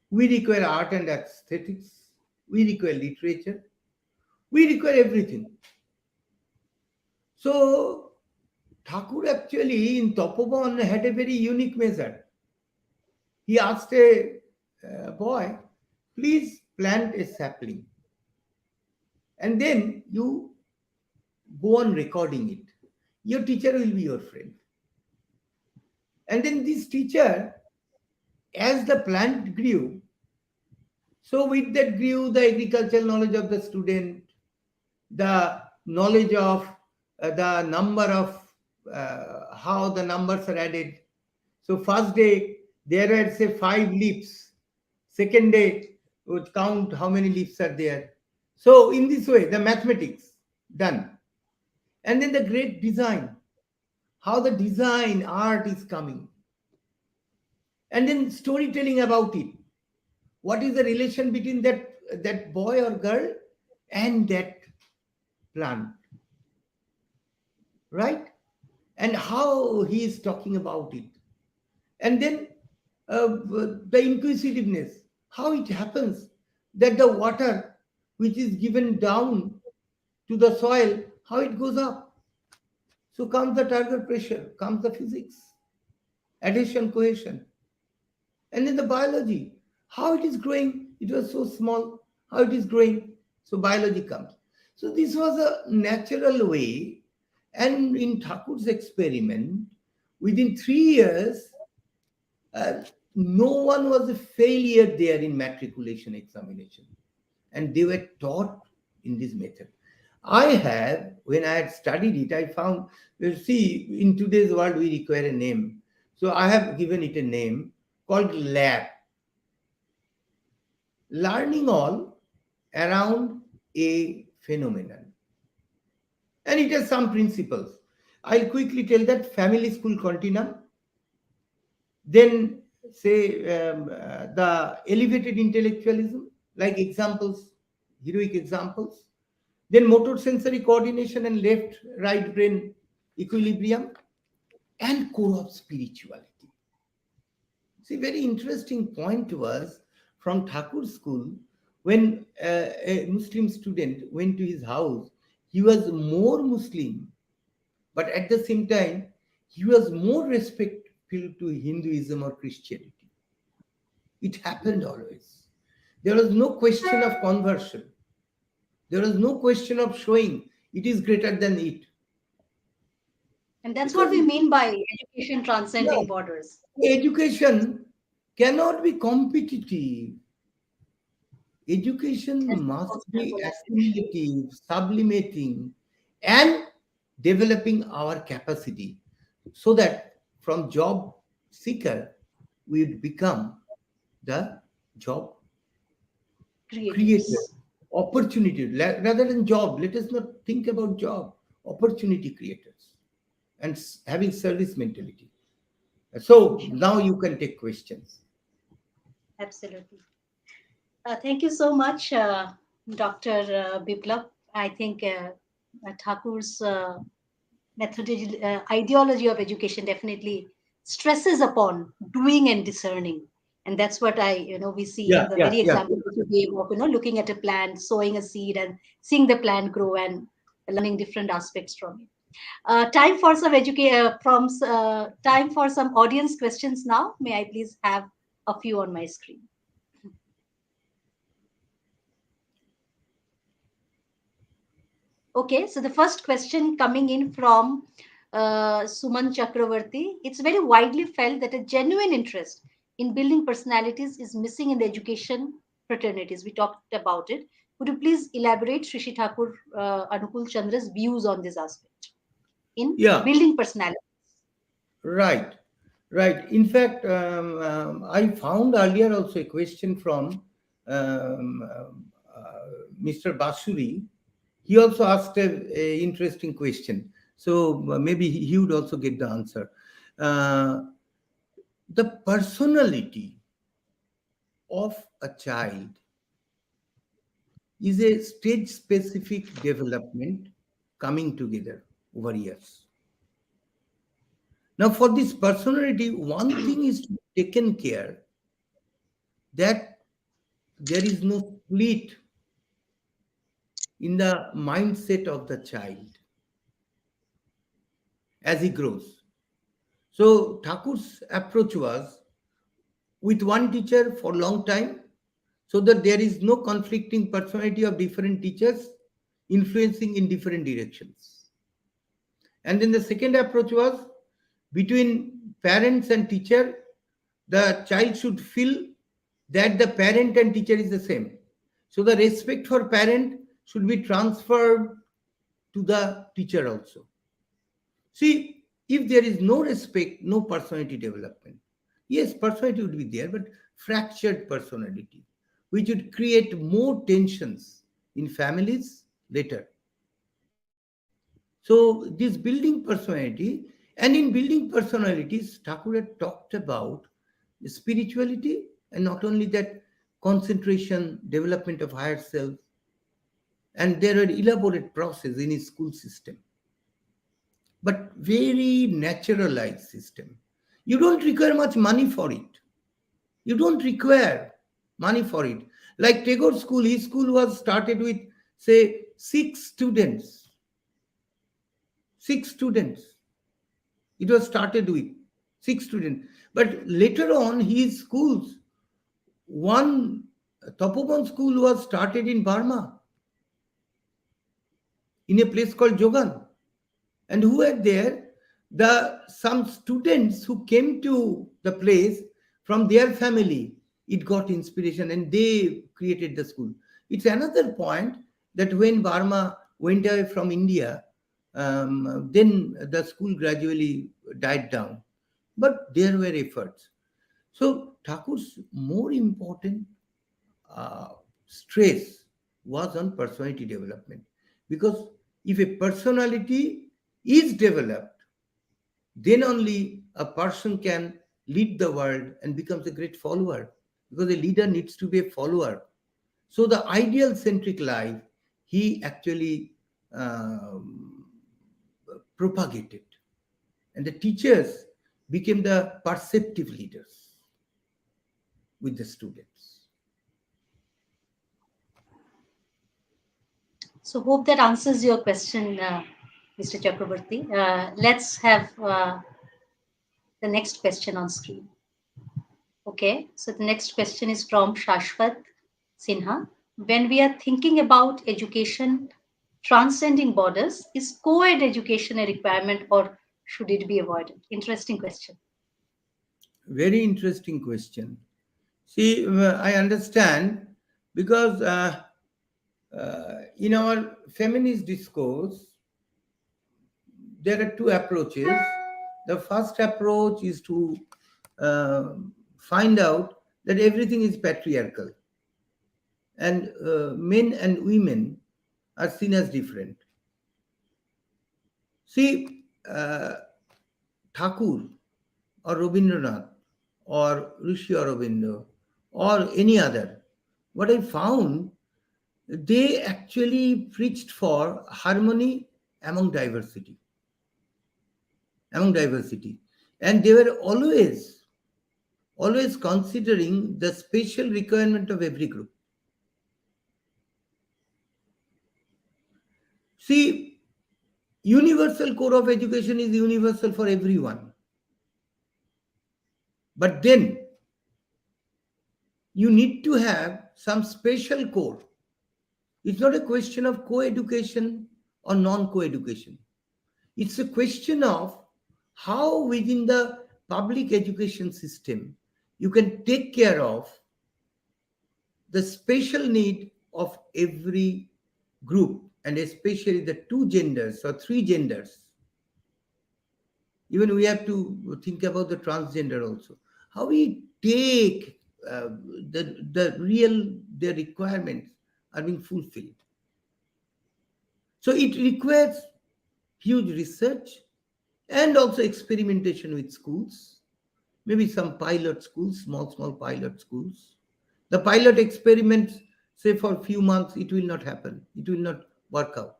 we require art and aesthetics, we require literature, we require everything. So, Thakur actually in Tapoban had a very unique method. He asked a boy, please plant a sapling, and then you go on recording it. Your teacher will be your friend. And then this teacher, as the plant grew, so with that grew the agricultural knowledge of the student, the knowledge of the number of how the numbers are added. So first day there were say 5 leaves. Second day would count how many leaves are there. So in this way, the mathematics done. And then the great design, how the design art is coming. And then storytelling about it. What is the relation between that boy or girl and that plant, right? And how he is talking about it. And then the inquisitiveness, how it happens that the water which is given down to the soil, how it goes up. So comes the turgor pressure, comes the physics, adhesion, cohesion. And then the biology, how it is growing, it was so small, how it is growing. So biology comes. So this was a natural way. And in Thakur's experiment, within 3 years, uh, no one was a failure there in matriculation examination. And they were taught in this method. I have, when I had studied it, I found, you see, in today's world, we require a name. So I have given it a name called lab. Learning all around a phenomenon. And it has some principles. I'll quickly tell that family school continuum, then say the elevated intellectualism, like examples, heroic examples, then motor sensory coordination and left right brain equilibrium, and core of spirituality. See, very interesting point was from Thakur school, when a Muslim student went to his house, he was more Muslim, but at the same time, he was more respectful to Hinduism or Christianity. It happened always. There was no question of conversion. There was no question of showing it is greater than it. And that's what Because we mean by education yeah, transcending borders. education cannot be competitive. Education That's must also be collaboration. assimilative, sublimating, and developing our capacity so that from job seeker we would become the job creator, Creators. opportunity. Rather than job, let us not think about job, opportunity creators, and having service mentality. So Sure. now you can take questions. Absolutely. Thank you so much, Dr. Biplab. I think Thakur's methodology, ideology of education definitely stresses upon doing and discerning. And that's what we see Yeah, in the yeah, very yeah. example that you gave of, looking at a plant, sowing a seed and seeing the plant grow and learning different aspects from it. Time for some time for some audience questions now. May I please have a few on my screen? Okay, so the first question coming in from Suman Chakravarti. It's very widely felt that a genuine interest in building personalities is missing in the education fraternities. We talked about it. Would you please elaborate Shrishi Thakur Anukul Chandra's views on this aspect in Yeah, building personalities? right, right. In fact, I found earlier also a question from Mr. Basuri. He also asked a interesting question. So maybe he would also get the answer. Uh, the personality of a child is a stage specific development coming together over years. Now, for this personality, one thing is to be taken care that there is no split in the mindset of the child as he grows. So, Thakur's approach was with one teacher for a long time so that there is no conflicting personality of different teachers influencing in different directions. And then the second approach was between parents and teacher, the child should feel that the parent and teacher is the same. So the respect for parent should be transferred to the teacher also. See, if there is no respect, no personality development. Yes, personality would be there, but fractured personality, which would create more tensions in families later. So this building personality, and in building personalities, Thakur had talked about spirituality, and not only that, concentration, development of higher self, and there are elaborate process in his school system, but very naturalized system. You don't require much money for it. You don't require money for it. Like Tagore School, his school was started with, say, six students. It was started with six students. But later on, his schools, one Tapoban school was started in Burma, in a place called Jogan. And who were there? The some students who came to the place from their family, it got inspiration and they created the school. It's another point that when Burma went away from India, then the school gradually died down. But there were efforts. So Thakur's more important uh, stress was on personality development, because if a personality is developed, then only a person can lead the world and becomes a great follower, because a leader needs to be a follower. So the ideal centric life he actually um, propagated, and the teachers became the perceptive leaders with the students. So hope that answers your question, Mr. Chakrabarti. Let's have the next question on screen. Okay, so the next question is from Shashwat Sinha. When we are thinking about education transcending borders, is co-ed education a requirement or should it be avoided? Interesting question. Very interesting question. See, I understand, because in our feminist discourse, there are two approaches. The first approach is to uh, find out that everything is patriarchal, and men and women are seen as different. See, Thakur or Rabindranath or Rishi Aurobindo or any other, what I found, they actually preached for harmony among diversity, among diversity, and they were always considering the special requirement of every group. See, universal core of education is universal for everyone, but then you need to have some special core. It's not a question of co-education or non-co-education. It's a question of how within the public education system you can take care of the special need of every group, and especially the two genders or three genders. Even we have to think about the transgender also. How we take the real, their requirements are being fulfilled. So it requires huge research and also experimentation with schools, maybe some pilot schools, small pilot schools. The pilot experiments, say for a few months, it will not happen. It will not work out.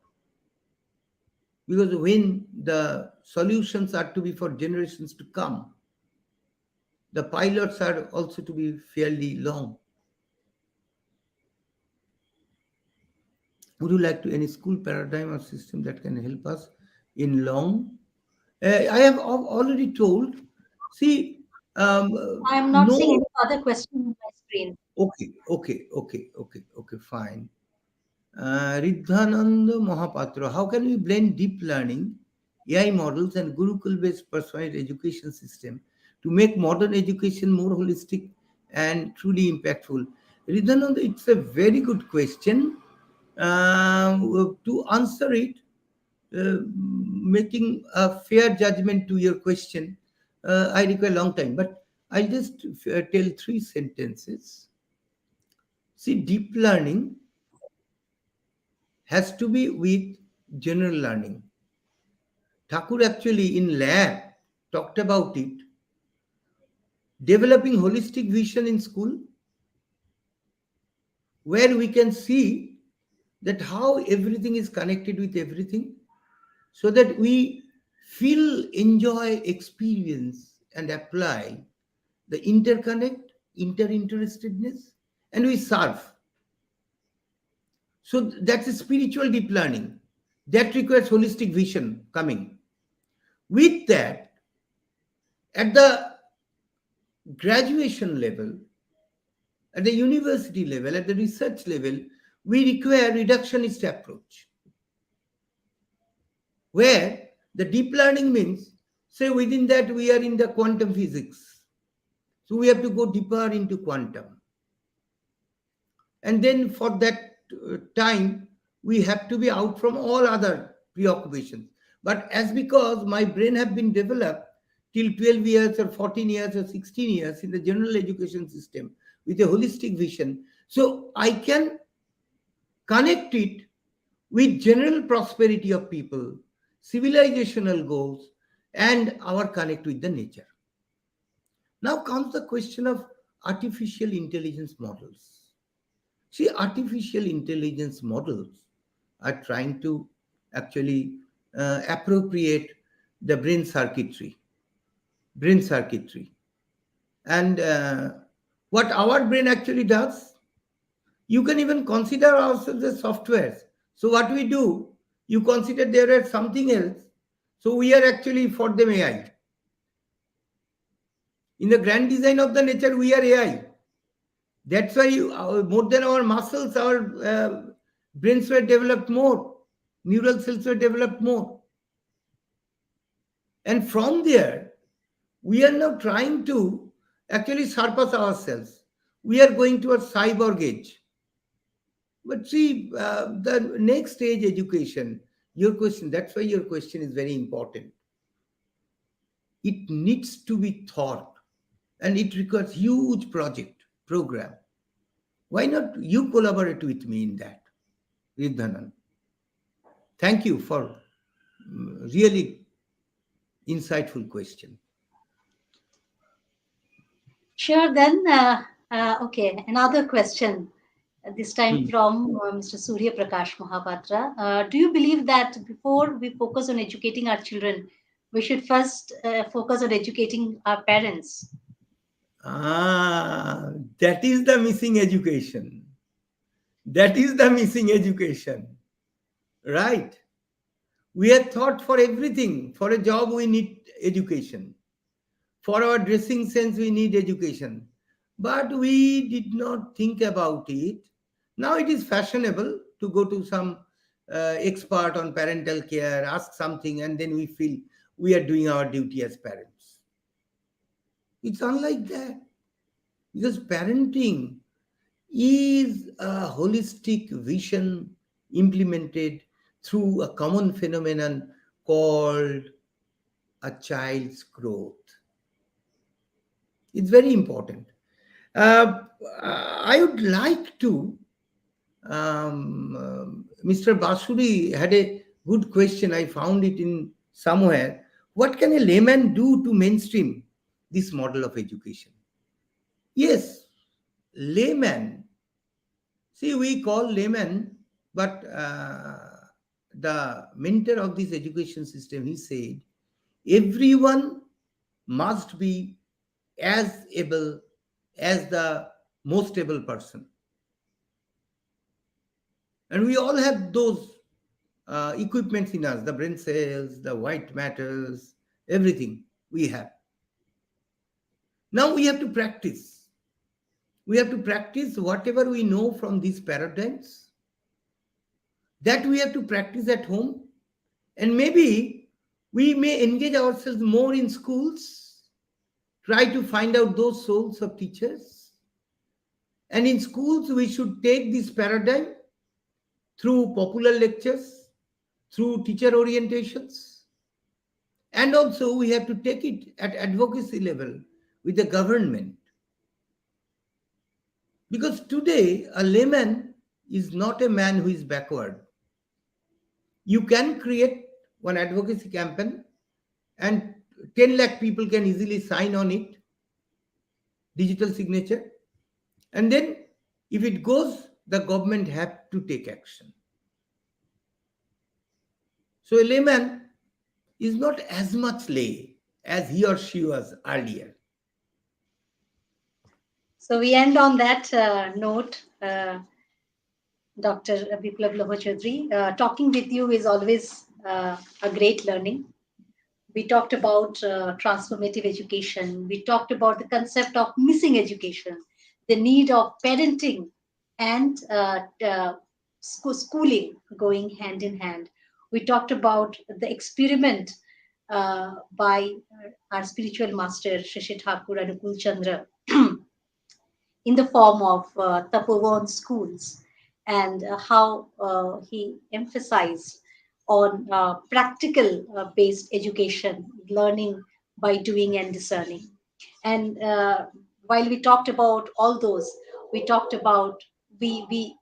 Because when the solutions are to be for generations to come, the pilots are also to be fairly long. Would you like to any school paradigm or system that can help us in long? I have already told. See, I am not seeing no. any further question on my screen. Okay, fine. Riddhananda Mahapatra, how can we blend deep learning, AI models, and Gurukul-based personalized education system to make modern education more holistic and truly impactful? Riddhananda, it's a very good question. To answer it, making a fair judgment to your question, I require a long time, but I'll just tell three sentences. See, deep learning has to be with general learning. Thakur actually in lab talked about it, developing holistic vision in school, where we can see that how everything is connected with everything, so that we feel, enjoy, experience, and apply the interconnect, interinterestedness, and we serve. So that's a spiritual deep learning that requires holistic vision coming. With that, at the graduation level, at the university level, at the research level, we require reductionist approach, where the deep learning means, say within that we are in the quantum physics. So we have to go deeper into quantum. And then for that time, we have to be out from all other preoccupations. But as because my brain have been developed till 12 years or 14 years or 16 years in the general education system with a holistic vision, so I can connect it with general prosperity of people, civilizational goals, and our connect with the nature. Now comes the question of artificial intelligence models. See, artificial intelligence models are trying to actually appropriate the brain circuitry. And what our brain actually does, you can even consider ourselves as softwares. So what we do, you consider there is something else. So we are actually for them AI. In the grand design of the nature, we are AI. That's why more than our muscles, our brains were developed more, neural cells were developed more. And from there, we are now trying to actually surpass ourselves. We are going towards cyborg age. But see, the next stage education, your question, that's why your question is very important. It needs to be thought, and it requires huge program. Why not you collaborate with me in that, Riddhanan? Thank you for really insightful question. Sure, then. Okay, another question, this time Hmm. from Mr. Surya Prakash Mahapatra. Do you believe that before we focus on educating our children, we should first focus on educating our parents? Ah, that is the missing education. That is the missing education. Right? We are taught for everything. For a job, we need education. For our dressing sense, we need education. But we did not think about it. Now it is fashionable to go to some expert on parental care, ask something, and then we feel we are doing our duty as parents. It's unlike that, because parenting is a holistic vision implemented through a common phenomenon called a child's growth. It's very important. Uh, I would like to, Mr. Basuri had a good question. I found it in somewhere. What can a layman do to mainstream this model of education? Yes, layman. See, we call layman, but the mentor of this education system, he said, everyone must be as able as the most able person. And we all have those equipments in us, the brain cells, the white matters, everything we have. Now we have to practice. We have to practice whatever we know from these paradigms, that we have to practice at home. And maybe we may engage ourselves more in schools, try to find out those souls of teachers. And in schools, we should take this paradigm through popular lectures, through teacher orientations. And also, we have to take it at advocacy level with the government. Because today, a layman is not a man who is backward. You can create one advocacy campaign, and 10 lakh people can easily sign on it, digital signature. And then, if it goes, the government have to take action. So a layman is not as much lay as he or she was earlier. So we end on that note, Dr. Biplav Lohochudri. Talking with you is always a great learning. We talked about transformative education. We talked about the concept of missing education, the need of parenting and schooling going hand in hand. We talked about the experiment by our spiritual master, Shashi Thakur Anukul Chandra, in the form of Tapovan schools, and how he emphasized on practical based education, learning by doing and discerning. And while we talked about all those, we talked about we we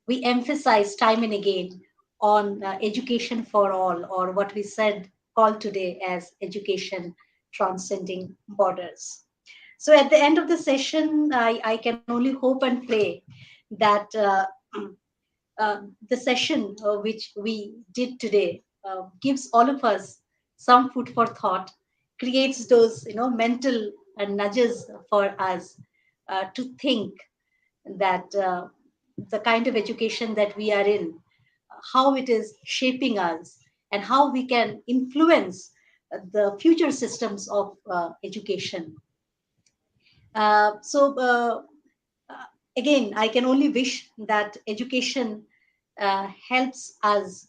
we emphasize time and again on education for all, or what we said called today as education transcending borders. So at the end of the session, I can only hope and pray that the session which we did today gives all of us some food for thought, creates those mental nudges for us to think that the kind of education that we are in, how it is shaping us, and how we can influence the future systems of education. So again, I can only wish that education helps us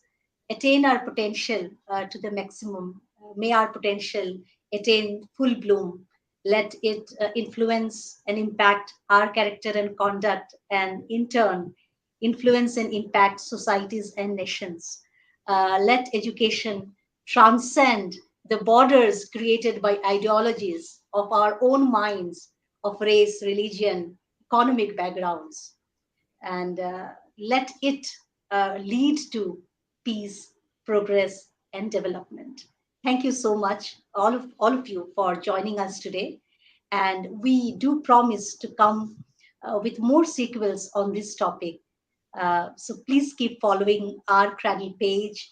attain our potential to the maximum. May our potential attain full bloom. Let it influence and impact our character and conduct, and in turn, influence and impact societies and nations. Let education transcend the borders created by ideologies of our own minds, of race, religion, economic backgrounds, and let it lead to peace, progress, and development. Thank you so much, all of you, for joining us today. And we do promise to come with more sequels on this topic. So please keep following our Cradle page.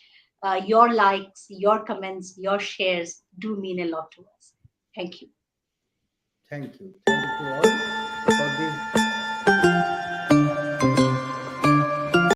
Your likes, your comments, your shares do mean a lot to us. Thank you. Thank you. Thank you to all.